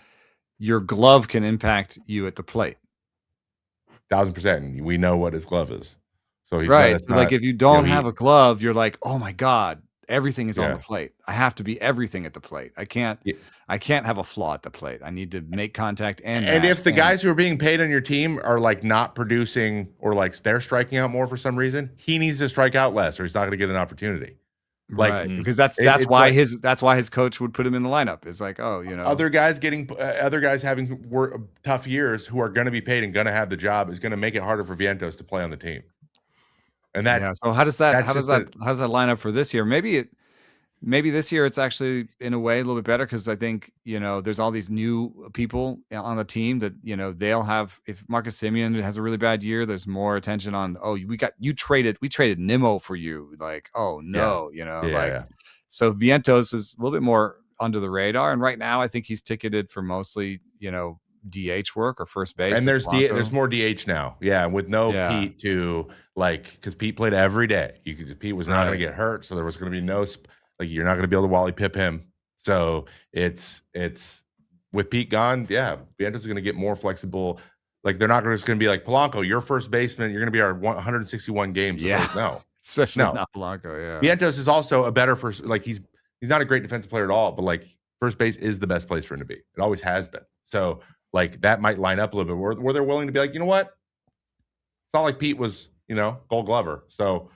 your glove can impact you at the plate. 1,000%. We know what his glove is. So he's right. So if you don't have a glove, you're like, oh my God, everything is on the plate. I have to be everything at the plate. I can't have a flaw at the plate. I need to make contact and if the guys who are being paid on your team are not producing or they're striking out more for some reason, he needs to strike out less or he's not going to get an opportunity. Right, because that's why his coach would put him in the lineup. It's like, other guys having tough years who are going to be paid and going to have the job is going to make it harder for Vientos to play on the team. And that So how does that line up for this year? Maybe Maybe this year it's actually in a way a little bit better because I think, there's all these new people on the team that, they'll have, if Marcus Semien has a really bad year, there's more attention on, we traded Nimmo for you. Like, oh Yeah. no, Yeah. so Vientos is a little bit more under the radar. And right now I think he's ticketed for mostly, DH work or first base. And there's more DH now. Yeah. With no Pete to because Pete played every day. Pete was not going to get hurt. So there was going to be no, you're not going to be able to Wally Pip him. So it's with Pete gone. Yeah. Vientos is going to get more flexible. Like they're not just going to be like Polanco, your first baseman. You're going to be our 161 games. Yeah. No, especially not Polanco. Yeah. Vientos is also a better first, he's not a great defensive player at all, but first base is the best place for him to be. It always has been. So that might line up a little bit where they're willing to be like, you know what? It's not like Pete was, Gold Glover. So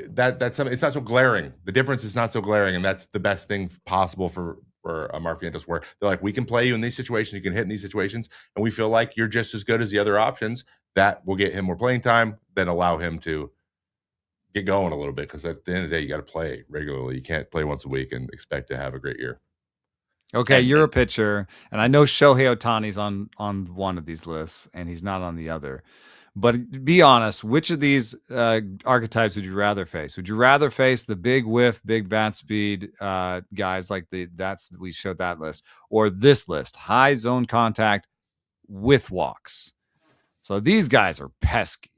that's something. It's not so glaring. The difference is not so glaring, and that's the best thing possible for Mark Vientos, where they're like, we can play you in these situations, you can hit in these situations, and we feel like you're just as good as the other options. That will get him more playing time, then allow him to get going a little bit. Because at the end of the day, you got to play regularly. You can't play once a week and expect to have a great year. Okay, you're a pitcher, and I know Shohei Ohtani's on one of these lists, and he's not on the other. But be honest, which of these archetypes would you rather face? Would you rather face the big whiff, big bat speed guys like we showed that list, or this list, high zone contact with walks? So these guys are pesky.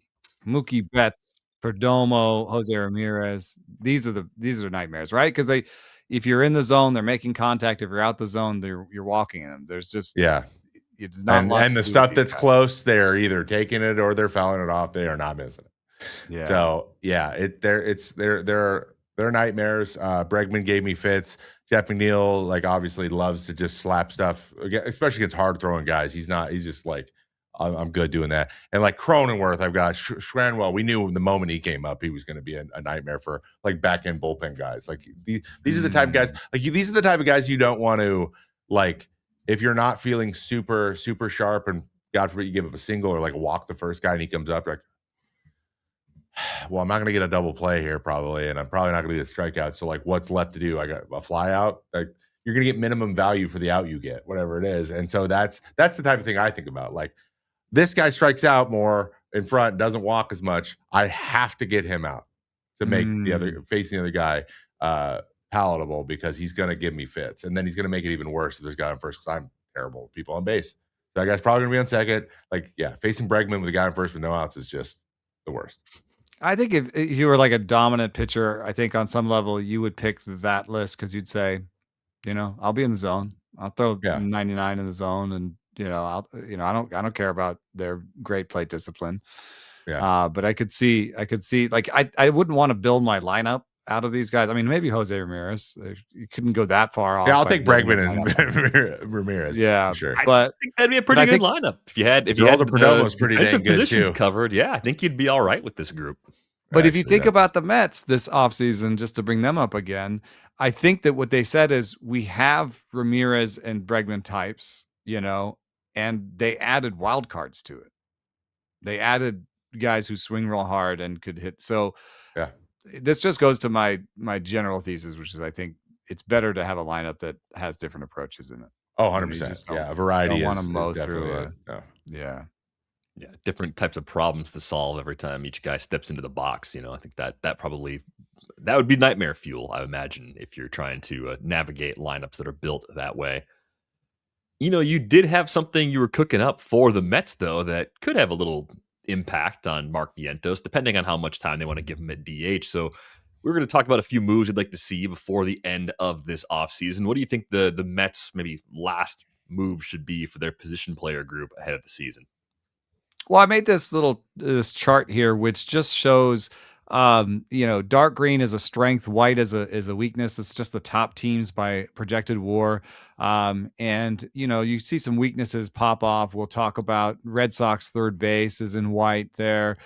Mookie Betts, Perdomo, Jose Ramirez. These are nightmares, right? Because if you're in the zone, they're making contact. If you're out the zone, you're walking them. There's just it's not and the stuff that's close, they're either taking it or they're fouling it off. They are not missing it. Yeah. So they're nightmares. Bregman gave me fits. Jeff McNeil obviously loves to just slap stuff, especially against hard throwing guys. He's just I'm good doing that. And Cronenworth, I've got Schwanwell. We knew the moment he came up, he was going to be a nightmare for back end bullpen guys. These are the type of guys. These are the type of guys you don't want to if you're not feeling super super sharp, and God forbid you give up a single or walk the first guy and he comes up well, I'm not going to get a double play here probably, and I'm probably not going to get a strikeout. So what's left to do? I got a fly out. You're going to get minimum value for the out you get, whatever it is. And so that's the type of thing I think about. This guy strikes out more in front, doesn't walk as much. I have to get him out to make facing the other guy palatable, because he's going to give me fits, and then he's going to make it even worse if there's a guy on first, because I'm terrible with people on base. That guy's probably going to be on second. Facing Bregman with a guy on first with no outs is just the worst. I think if you were a dominant pitcher, I think on some level you would pick that list, because you'd say, I'll be in the zone. I'll throw 99 in the zone, and I don't care about their great plate discipline. Yeah. But I could see I wouldn't want to build my lineup out of these guys. I mean, maybe Jose Ramirez. You couldn't go that far off. Yeah, I'll take Bregman and Ramirez. Yeah, sure. But I think that'd be a pretty good lineup if you had Perdomo's pretty dang good positions too. covered. Yeah, I think you'd be all right with this group. But if you think about the Mets this offseason, just to bring them up again, I think that what they said is we have Ramirez and Bregman types, and they added wild cards to it. They added guys who swing real hard and could hit. So this just goes to my general thesis, which is I think it's better to have a lineup that has different approaches in it. Oh, 100%. Yeah, a variety is through yeah, different types of problems to solve every time each guy steps into the box. I think that would be nightmare fuel, I imagine, if you're trying to navigate lineups that are built that way. You did have something you were cooking up for the Mets, though, that could have a little impact on Mark Vientos, depending on how much time they want to give him at DH. So we're going to talk about a few moves we'd like to see before the end of this offseason. What do you think the Mets' maybe last move should be for their position player group ahead of the season? Well, I made this chart here, which just shows, dark green is a strength, white is a weakness. It's just the top teams by projected WAR. And you see some weaknesses pop off. We'll talk about Red Sox third base is in white there.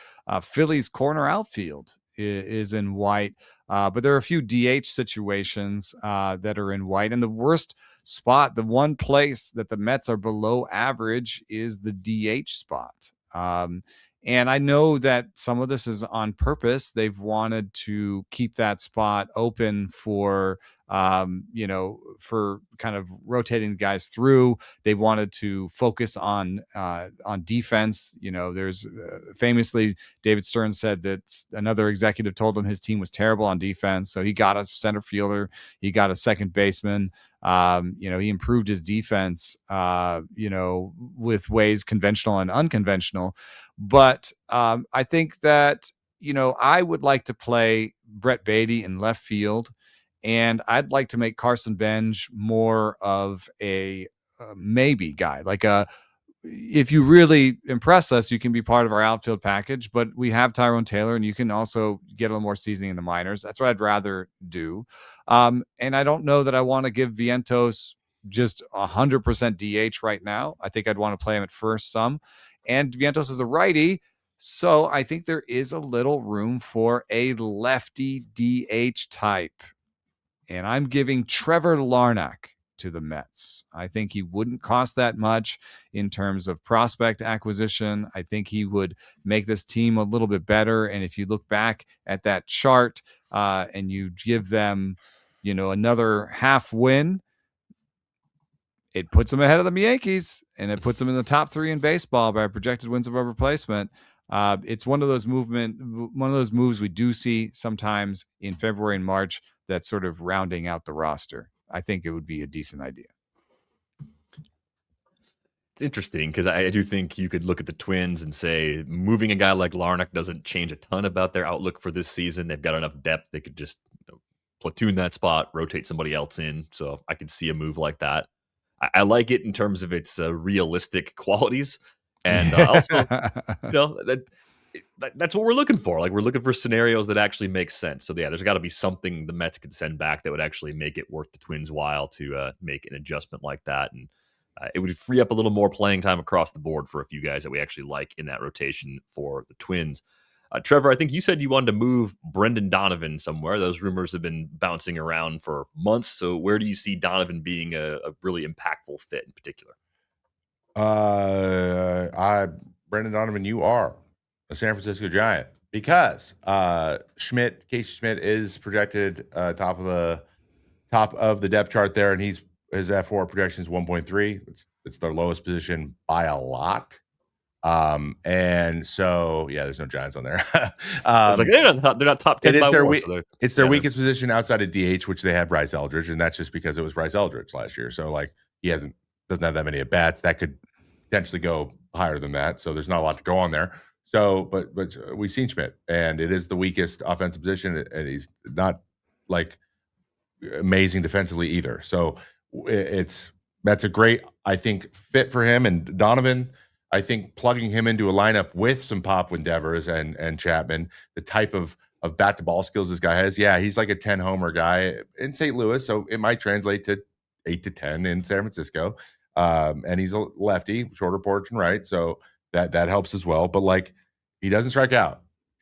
Phillies corner outfield is in white. But there are a few DH situations that are in white. And the worst spot, the one place that the Mets are below average, is the DH spot. And I know that some of this is on purpose. They've wanted to keep that spot open for for kind of rotating the guys through. They wanted to focus on defense. There's famously David Stern said that another executive told him his team was terrible on defense, so he got a center fielder, he got a second baseman. He improved his defense, with ways conventional and unconventional. But I think that, I would like to play Brett Beatty in left field, and I'd like to make Carson Benj more of a maybe guy. Like if you really impress us, you can be part of our outfield package, but we have Tyrone Taylor, and you can also get a little more seasoning in the minors. That's what I'd rather do. And I don't know that I want to give Vientos just 100% DH right now. I think I'd want to play him at first some. And Vientos is a righty, so I think there is a little room for a lefty DH type. And I'm giving Trevor Larnach to the Mets. I think he wouldn't cost that much in terms of prospect acquisition. I think he would make this team a little bit better. And if you look back at that chart and you give them, another half win, it puts them ahead of the Yankees, and it puts them in the top 3 in baseball by projected wins above replacement. It's one of those moves we do see sometimes in February and March that's sort of rounding out the roster. I think it would be a decent idea. It's interesting because I do think you could look at the Twins and say moving a guy like Larnach doesn't change a ton about their outlook for this season. They've got enough depth. They could just platoon that spot, rotate somebody else in. So I could see a move like that. I like it in terms of its realistic qualities. And also, that's what we're looking for. Like, we're looking for scenarios that actually make sense. So yeah, there's got to be something the Mets could send back that would actually make it worth the Twins' while to make an adjustment like that. And it would free up a little more playing time across the board for a few guys that we actually like in that rotation for the Twins. Trevor, I think you said you wanted to move Brendan Donovan somewhere. Those rumors have been bouncing around for months. So where do you see Donovan being a really impactful fit in particular? Brendan Donovan, you are a San Francisco Giant, because Casey Schmidt is projected top of the depth chart there, and his F4 projection is 1.3. It's their lowest position by a lot. And so there's no Giants on there. It's like they're not top 10. It's their weakest position outside of DH, which they had Bryce Eldridge, and that's just because it was Bryce Eldridge last year. So like he doesn't have that many at bats. That could potentially go higher than that. So there's not a lot to go on there. So, but we've seen Schmidt, and it is the weakest offensive position, and he's not like amazing defensively either. So that's a great, I think, fit for him. And Donovan, I think plugging him into a lineup with some Pop Devers and Chapman, the type of bat to ball skills this guy has. Yeah, he's like a 10 homer guy in St. Louis, so it might translate to 8 to 10 in San Francisco. And he's a lefty, shorter porch and right, so that helps as well. But like, he doesn't strike out.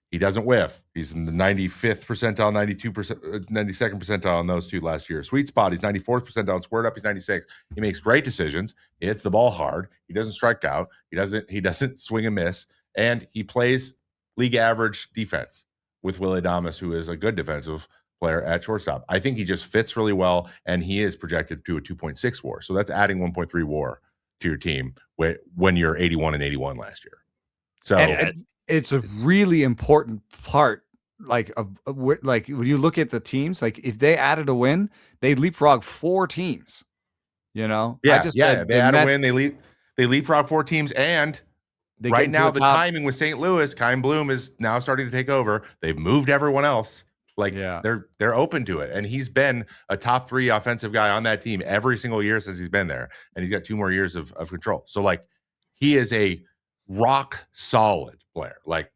He doesn't whiff. He's in the 95th percentile, 92nd percentile on those two last year. Sweet spot, he's 94th percentile. Squared up, he's 96. He makes great decisions. He hits the ball hard. He doesn't strike out. He doesn't swing and miss. And he plays league average defense with Willie Adames, who is a good defensive player at shortstop. I think he just fits really well, and he is projected to a 2.6 WAR. So that's adding 1.3 WAR to your team when you're 81 and 81 last year. So it's a really important part, like when you look at the teams, like if they added a win, they leapfrog 4 teams. They add a win, they leapfrog 4 teams, and right now the timing with St. Louis, Kyle Bloom is now starting to take over. They've moved everyone else. They're open to it, and he's been a top 3 offensive guy on that team every single year since he's been there, and he's got 2 more years of control. So like, he is a rock solid player. Like,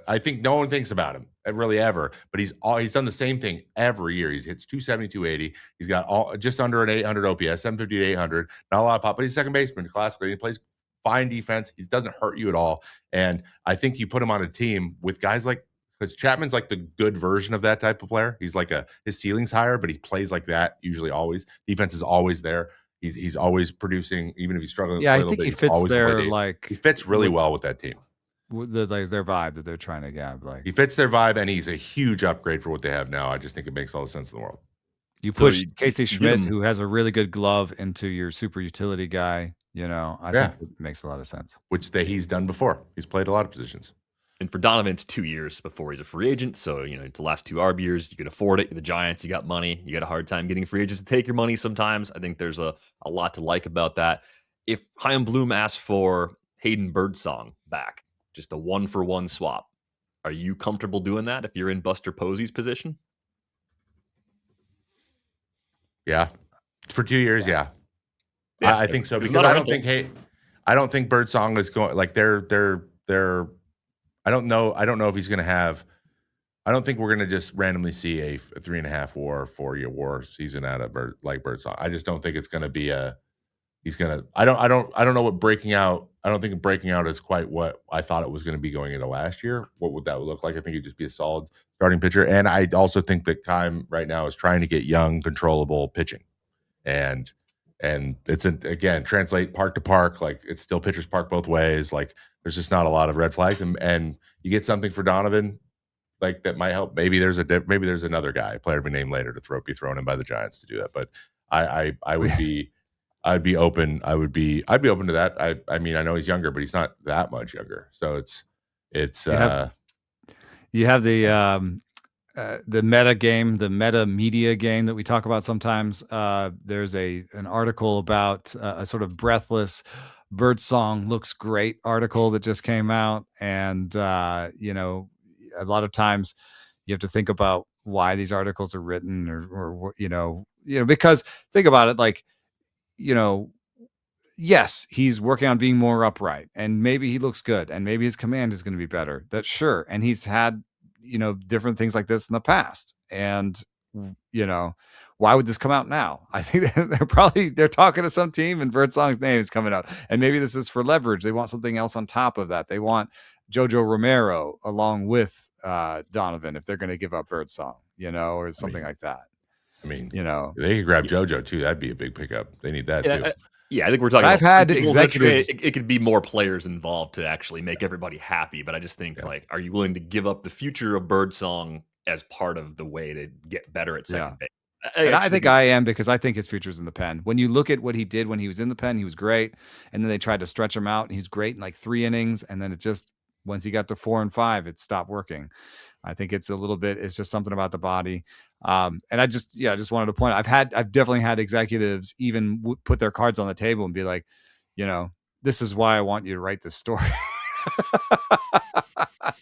I think no one thinks about him really ever, but he's done the same thing every year. He hits 270, 280. He's got just under an 800 OPS, 750 to 800. Not a lot of pop, but he's second baseman classically. He plays fine defense. He doesn't hurt you at all. And I think you put him on a team with guys like, because Chapman's like the good version of that type of player. He's like his ceiling's higher, but he plays like that usually always. Defense is always there. He's always producing, even if he's struggling. Yeah, I think he fits there. He fits really well with that team. With their vibe that they're trying to get. He fits their vibe, and he's a huge upgrade for what they have now. I just think it makes all the sense in the world. You So push Casey you get Schmidt, him, who has a really good glove, into your super utility guy. I think it makes a lot of sense. Which he's done before. He's played a lot of positions. and for Donovan, it's 2 years before he's a free agent. So, it's the last 2 ARB years. You can afford it. You're the Giants. You got money. You got a hard time getting free agents to take your money sometimes. I think there's a lot to like about that. If Chaim Bloom asks for Hayden Birdsong back, just a 1-for-1 swap, are you comfortable doing that if you're in Buster Posey's position? Yeah. For 2 years, yeah. I think so, because I don't think Birdsong is going, like, they're I don't know if he's going to have. I don't think we're going to just randomly see a 3.5 WAR, 4-year WAR season out of Birdsong. I just don't think it's going to be he's going to. I don't know what breaking out. I don't think breaking out is quite what I thought it was going to be going into last year. What would that look like? I think he'd just be a solid starting pitcher. And I also think that Keim right now is trying to get young, controllable pitching, and it's again, translate park to park, like it's still pitcher's park both ways. Like there's just not a lot of red flags, and you get something for Donovan, like that might help. Maybe there's another guy, a player to be named later, to be thrown in by the Giants to do that. But I would be I'd be open to that. I mean, I know he's younger, but he's not that much younger. So it's you have the meta game, the meta media game that we talk about sometimes. There's an article about a sort of breathless Birdsong looks great article that just came out. And, a lot of times you have to think about why these articles are written or because think about it, like, yes, he's working on being more upright and maybe he looks good and maybe his command is going to be better. That's sure. And he's had, different things like this in the past. And, why would this come out now? I think they're talking to some team and Birdsong's name is coming up. And maybe this is for leverage. They want something else on top of that. They want Jojo Romero along with Donovan if they're going to give up Birdsong, or something like that. I mean, they could grab JoJo too. That'd be a big pickup. They need that too. I think we're talking. I've had executives. It could be more players involved to actually make everybody happy. But I just think, are you willing to give up the future of Birdsong as part of the way to get better at second base? I think I am, because I think his future's in the pen. When you look at what he did when he was in the pen, he was great. And then they tried to stretch him out, and he's great in like 3 innings. And then it just, once he got to 4 and 5, it stopped working. I think it's just something about the body. And I just wanted to point out, I've definitely had executives even put their cards on the table and be like, this is why I want you to write this story.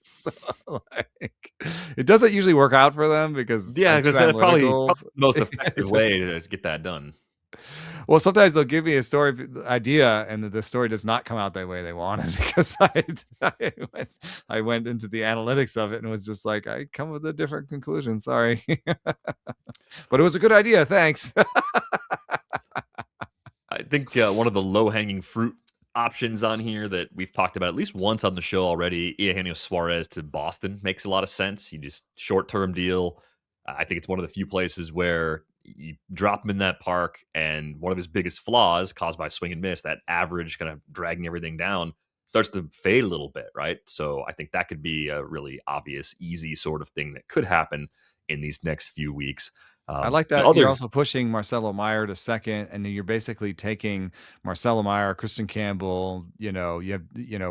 So, it doesn't usually work out for them because that's probably the most effective way to get that done. Well, sometimes they'll give me a story idea and the story does not come out the way they wanted, because I went into the analytics of it and was just like, I come with a different conclusion. Sorry. But it was a good idea. Thanks. I think one of the low-hanging fruit options on here that we've talked about at least once on the show already, Eugenio Suarez to Boston, makes a lot of sense. You just short-term deal. I think it's one of the few places where you drop him in that park, and one of his biggest flaws caused by swing and miss, that average kind of dragging everything down, starts to fade a little bit, right? So I think that could be a really obvious, easy sort of thing that could happen in these next few weeks. I like that. You're also pushing Marcelo Meyer to second, and then you're basically taking Marcelo Meyer, Christian Campbell, you have,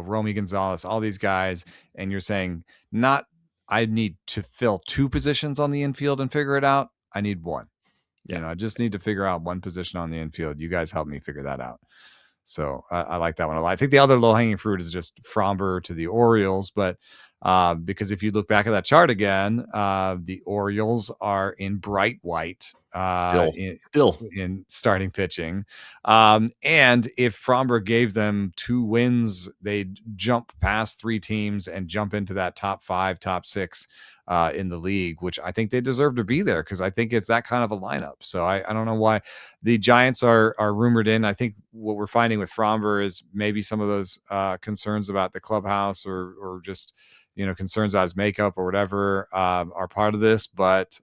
Romy Gonzalez, all these guys, and you're saying, not, I need to fill 2 positions on the infield and figure it out. I need 1. I just need to figure out 1 position on the infield. You guys help me figure that out. So I like that one a lot. I think the other low-hanging fruit is just Framber to the Orioles, but because if you look back at that chart again, the Orioles are in bright white still in starting pitching. And if Framber gave them 2 wins, they'd jump past 3 teams and jump into that top 5, top 6 in the league, which I think they deserve to be there, because I think it's that kind of a lineup. So I don't know why the Giants are rumored in. I think what we're finding with Framber is maybe some of those concerns about the clubhouse or just, concerns about his makeup or whatever are part of this. But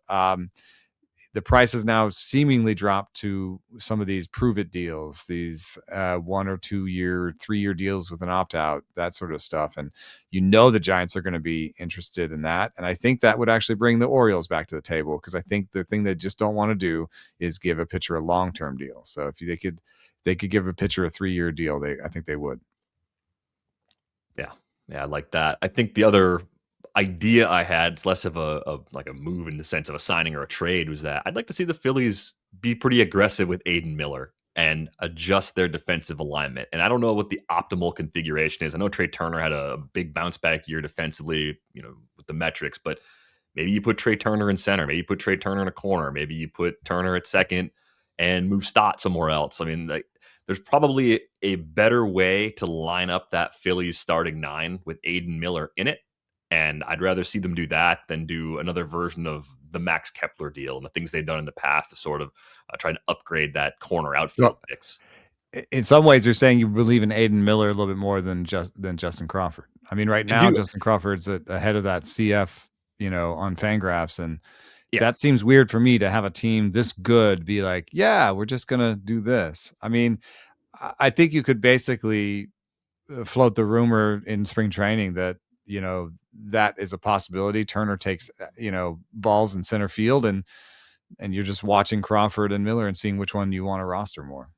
the price has now seemingly dropped to some of these prove it deals, these 1 or 2 year, 3-year deals with an opt out, that sort of stuff. And the Giants are going to be interested in that. And I think that would actually bring the Orioles back to the table, because I think the thing they just don't want to do is give a pitcher a long term deal. So if they could give a pitcher a 3-year deal, I think they would. Yeah, I like that. I think the other idea I had, it's less of a move in the sense of a signing or a trade, was that I'd like to see the Phillies be pretty aggressive with Aiden Miller and adjust their defensive alignment. And I don't know what the optimal configuration is. I know Trey Turner had a big bounce back year defensively, with the metrics, but maybe you put Trey Turner in center, maybe you put Trey Turner in a corner, maybe you put Turner at second and move Stott somewhere else. I mean, there's probably a better way to line up that Phillies starting 9 with Aiden Miller in it. And I'd rather see them do that than do another version of the Max Kepler deal and the things they've done in the past to sort of try to upgrade that corner outfield mix. In some ways, you're saying you believe in Aiden Miller a little bit more than Justin Crawford. I mean, right now, Justin Crawford's ahead of that CF, on Fangraphs. And that seems weird for me to have a team this good be like, yeah, we're just going to do this. I mean, I think you could basically float the rumor in spring training that, that is a possibility. Turner takes, balls in center field, and you're just watching Crawford and Miller and seeing which one you want to roster more.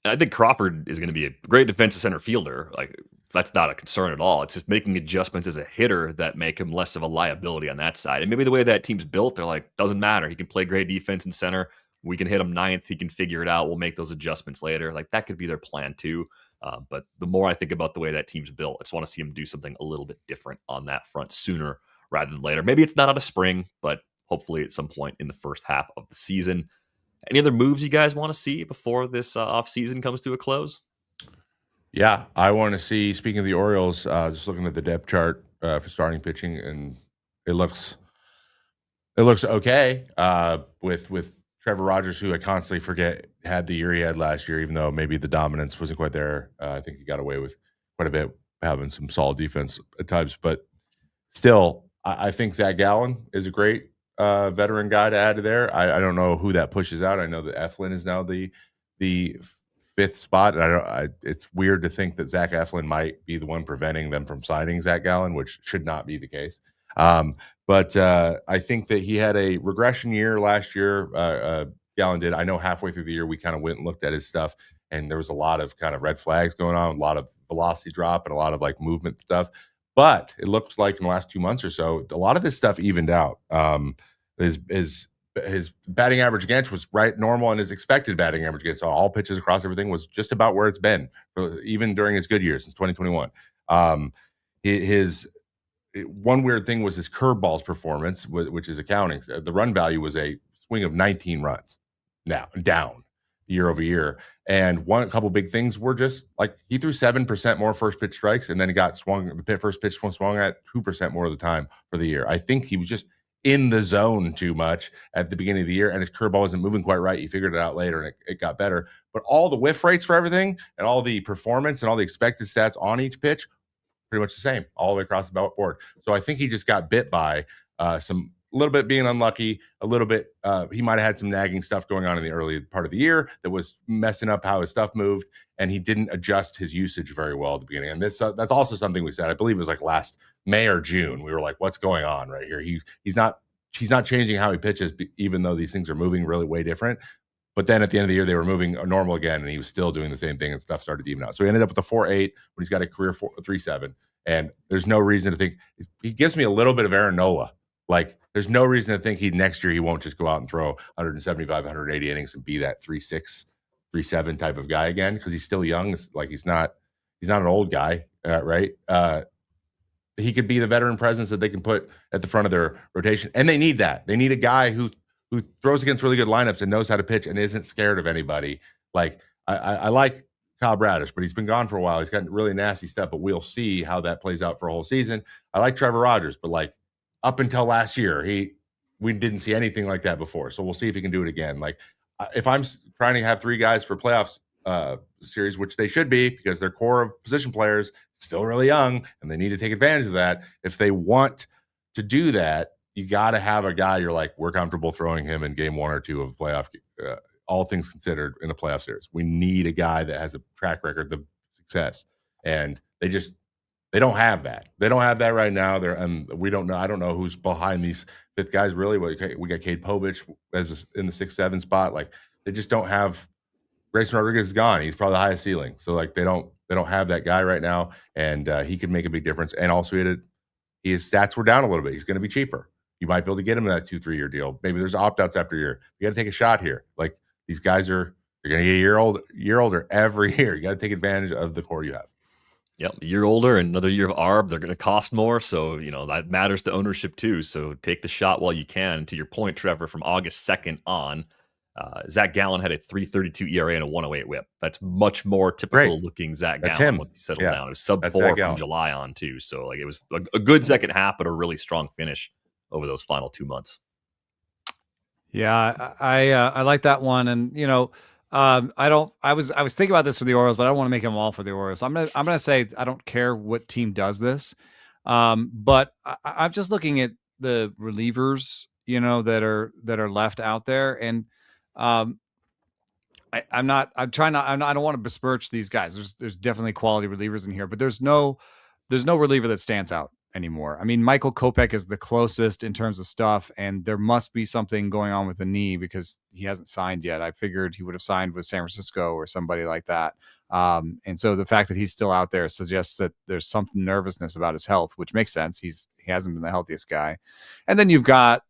And I think Crawford is going to be a great defensive center fielder. Like, that's not a concern at all. It's just making adjustments as a hitter that make him less of a liability on that side. And maybe the way that team's built, they're like, doesn't matter. He can play great defense in center. We can hit him 9th. He can figure it out. We'll make those adjustments later. Like, that could be their plan too. But the more I think about the way that team's built, I just want to see him do something a little bit different on that front sooner rather than later. Maybe it's not out of spring, but hopefully at some point in the first half of the season. Any other moves you guys want to see before this offseason comes to a close? Yeah, I want to see, speaking of the Orioles, just looking at the depth chart for starting pitching, and it looks okay with Trevor Rogers, who I constantly forget had the year he had last year, even though maybe the dominance wasn't quite there. I think he got away with quite a bit, having some solid defense at times. But still, I think Zach Gallen is a great veteran guy to add to there. I don't know who that pushes out. I know that Eflin is now the 5th spot. And it's weird to think that Zach Eflin might be the one preventing them from signing Zach Gallen, which should not be the case. But I think that he had a regression year last year. Gallen did. I know halfway through the year, we kind of went and looked at his stuff, and there was a lot of kind of red flags going on, a lot of velocity drop, and a lot of like movement stuff. But it looks like in the last 2 months or so, a lot of this stuff evened out. His batting average against was right normal, and his expected batting average against all pitches across everything was just about where it's been, even during his good years since 2021. His one weird thing was his curveballs performance, which is accounting. The run value was a swing of 19 runs now down year over year. And a couple big things were just like he threw 7% more first pitch strikes, and then he got first pitch swung at 2% more of the time for the year. I think he was just in the zone too much at the beginning of the year, and his curveball wasn't moving quite right. He figured it out later, and it got better. But all the whiff rates for everything, and all the performance, and all the expected stats on each pitch, pretty much the same all the way across the board. So I think he just got bit by a little bit being unlucky, a little bit. He might have had some nagging stuff going on in the early part of the year that was messing up how his stuff moved, and he didn't adjust his usage very well at the beginning. And that's also something we said. I believe it was like last May or June. We were like, "What's going on right here?" He's not changing how he pitches, even though these things are moving really way different. But then at the end of the year, they were moving normal again, and he was still doing the same thing, and stuff started to even out. So he ended up with a 4.8 when he's got a career 3.7. And there's no reason to think he gives me a little bit of Aaron Nola. Like, there's no reason to think next year he won't just go out and throw 175, 180 innings and be that 3.6, 3.7 type of guy again, because he's still young. It's like he's not an old guy, right? He could be the veteran presence that they can put at the front of their rotation, and they need that. They need a guy who throws against really good lineups and knows how to pitch and isn't scared of anybody. Like I like Kyle Bradish, but he's been gone for a while. He's got really nasty stuff, but we'll see how that plays out for a whole season. I like Trevor Rogers, but like up until last year, we didn't see anything like that before. So we'll see if he can do it again. Like if I'm trying to have 3 guys for playoffs series, which they should be because their core of position players still really young and they need to take advantage of that. If they want to do that, you got to have a guy you're like, we're comfortable throwing him in game 1 or 2 of a playoff. All things considered, in a playoff series, we need a guy that has a track record of success, and they don't have that. They don't have that right now. We don't know. I don't know who's behind these fifth guys really. We got Cade Povich as in the 6-7 spot. Like, they just don't have. Grayson Rodriguez is gone. He's probably the highest ceiling. So like they don't have that guy right now, and he could make a big difference. And also his stats were down a little bit. He's going to be cheaper. You might be able to get him in that 2-3 year deal. Maybe there's opt-outs after a year. You got to take a shot here. Like, these guys they're going to get a year older every year. You got to take advantage of the core you have. Yep, a year older and another year of ARB, they're going to cost more. So, that matters to ownership too. So take the shot while you can. To your point, Trevor, from August 2nd on, Zach Gallen had a 3.32 ERA and a 1.08 WHIP. That's much more typical looking Zach Gallen. Him. Once he settled down. It was sub-4 from July on too. So like it was a good second half, but a really strong finish over those final 2 months. Yeah, I like that one, and I was thinking about this for the Orioles, but I don't want to make them all for the Orioles. I'm gonna say I don't care what team does this, but I'm just looking at the relievers, that are left out there, and I don't want to besmirch these guys. There's definitely quality relievers in here, but there's no reliever that stands out anymore. I mean, Michael Kopech is the closest in terms of stuff, and there must be something going on with the knee because he hasn't signed yet. I figured he would have signed with San Francisco or somebody like that. And so the fact that he's still out there suggests that there's some nervousness about his health, which makes sense. He hasn't been the healthiest guy. And then you've got,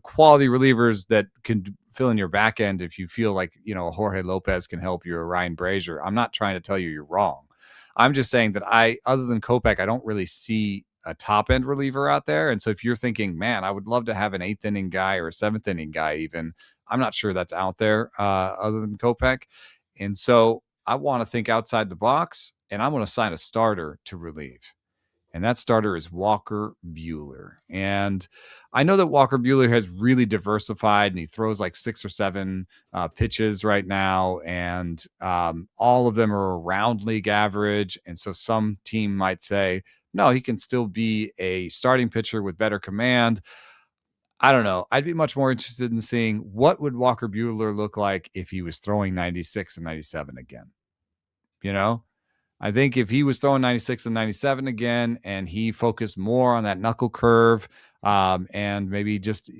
quality relievers that can fill in your back end if you feel like, Jorge Lopez can help you, or Ryan Brazier. I'm not trying to tell you you're wrong. I'm just saying that other than Kopech, I don't really see a top end reliever out there. And so if you're thinking, man, I would love to have an 8th inning guy or a 7th inning guy, even, I'm not sure that's out there other than Kopech. And so I want to think outside the box, and I want to sign a starter to relieve. And that starter is Walker Buehler. And I know that Walker Buehler has really diversified, and he throws like 6 or 7 pitches right now. And all of them are around league average. And so some team might say, no, he can still be a starting pitcher with better command. I don't know. I'd be much more interested in seeing what would Walker Buehler look like if he was throwing 96 and 97 again. I think if he was throwing 96 and 97 again, and he focused more on that knuckle curve, and maybe just,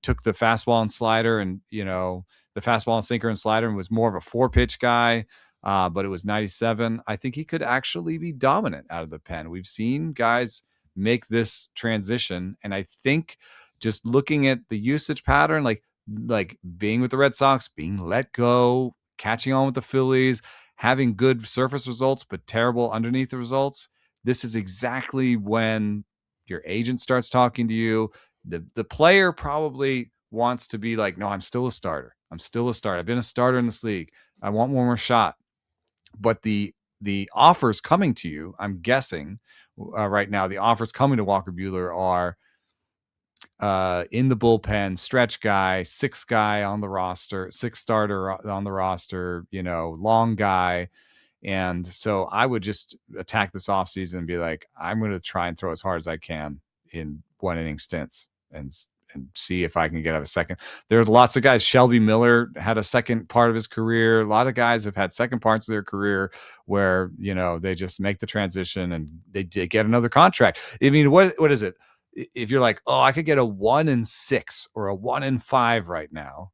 took the fastball and slider and, the fastball and sinker and slider, and was more of a 4-pitch guy, but it was 97, I think he could actually be dominant out of the pen. We've seen guys make this transition, and I think just looking at the usage pattern, like being with the Red Sox, being let go, catching on with the Phillies, having good surface results, but terrible underneath the results. This is exactly when your agent starts talking to you. The player probably wants to be like, no, I'm still a starter. I've been a starter in this league. I want one more shot. But the offers coming to you, I'm guessing right now, the offers coming to Walker Buehler are in the bullpen, stretch guy, 6th guy on the roster, 6th starter on the roster, long guy. And so I would just attack this offseason and be like, I'm going to try and throw as hard as I can in 1-inning stints and see if I can get out a second. There's lots of guys. Shelby Miller had a second part of his career. A lot of guys have had second parts of their career where, they just make the transition and they get another contract. I mean, what is it? If you're like, oh, I could get a 1-6 or a 1-5 right now,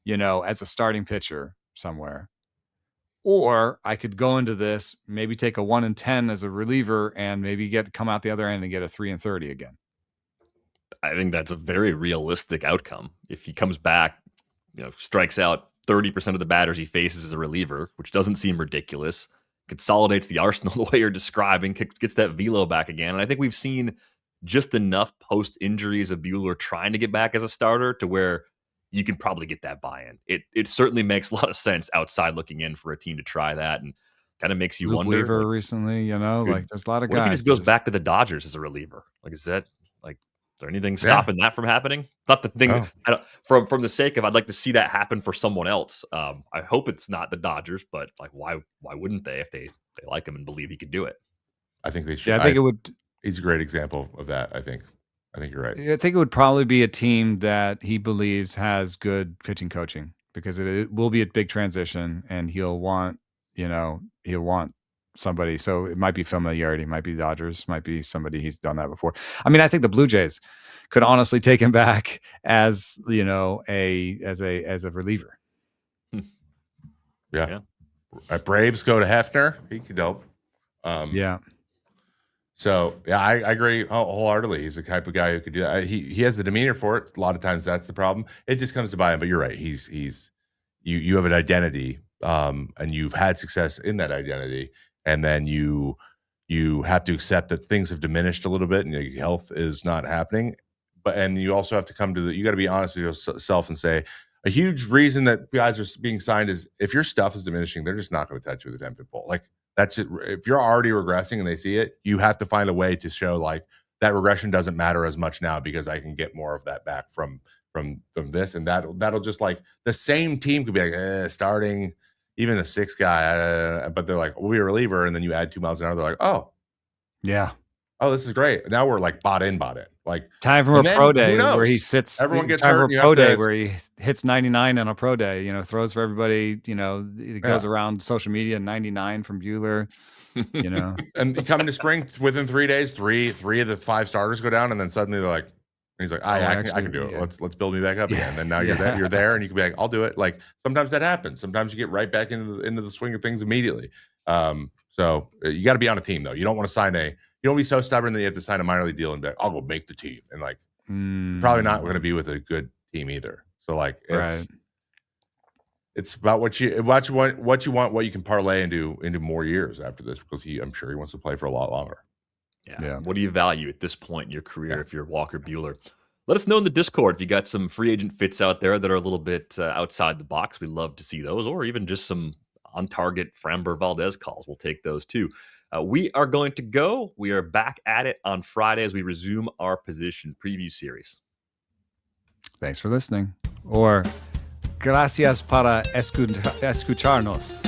as a starting pitcher somewhere, or I could go into this, maybe take a 1-10 as a reliever and maybe come out the other end and get a 3-30 again. I think that's a very realistic outcome. If he comes back, strikes out 30% of the batters he faces as a reliever, which doesn't seem ridiculous, consolidates the arsenal the way you're describing, gets that velo back again. And I think we've seen just enough post-injuries of Buehler trying to get back as a starter to where you can probably get that buy-in. It certainly makes a lot of sense outside looking in for a team to try that, and kind of makes you Luke wonder. Weaver recently, there's a lot of guys. What if he just goes back to the Dodgers as a reliever? Like, is that is there anything stopping that from happening? Not the thing. Oh. From the sake of, I'd like to see that happen for someone else. I hope it's not the Dodgers, but why wouldn't they if they like him and believe he could do it? I think they should. Yeah, I think it would. He's a great example of that, I think. I think you're right. I think it would probably be a team that he believes has good pitching coaching, because it will be a big transition, and he'll want somebody. So it might be familiarity, might be Dodgers, might be somebody he's done that before. I mean, I think the Blue Jays could honestly take him back as a reliever. Yeah. Braves go to Hefner. He could help. Yeah. So yeah, I agree wholeheartedly. He's the type of guy who could do that. He has the demeanor for it. A lot of times that's the problem. It just comes to buy him. But you're right. You have an identity, and you've had success in that identity, and then you have to accept that things have diminished a little bit, and your health is not happening. And you also have to come to you got to be honest with yourself and say, a huge reason that guys are being signed is if your stuff is diminishing, they're just not going to touch you with a 10-foot pole. Like, that's it. If you're already regressing and they see it, you have to find a way to show like that regression doesn't matter as much now because I can get more of that back from this, and that'll just like the same team could be like starting even the sixth guy, but they're like, we'll be a reliever, and then you add 2 miles an hour. They're like, oh yeah, oh, this is great. Now we're like bought in. Like time for a pro day where he sits. Everyone gets time hurt. For a pro day where he hits 99 on a pro day. Throws for everybody. It goes around social media. 99 from Bueller. And you come into spring within 3 days. Three of the 5 starters go down, and then suddenly they're like, he's like, I can do it. Yeah. Let's build me back up again. And then now you're there, and you can be like, I'll do it. Like sometimes that happens. Sometimes you get right back into the swing of things immediately. So you got to be on a team though. You don't want to sign you don't be so stubborn that you have to sign a minor league deal and be like, I'll go make the team. And like, probably not going to be with a good team either. So like, it's about what you want, what you can parlay into more years after this, because I'm sure he wants to play for a lot longer. Yeah. What do you value at this point in your career if you're Walker Buehler? Let us know in the Discord if you got some free agent fits out there that are a little bit outside the box. We'd love to see those, or even just some on-target Framber Valdez calls. We'll take those too. We are going to go. We are back at it on Friday as we resume our position preview series. Thanks for listening. Or gracias para escucharnos.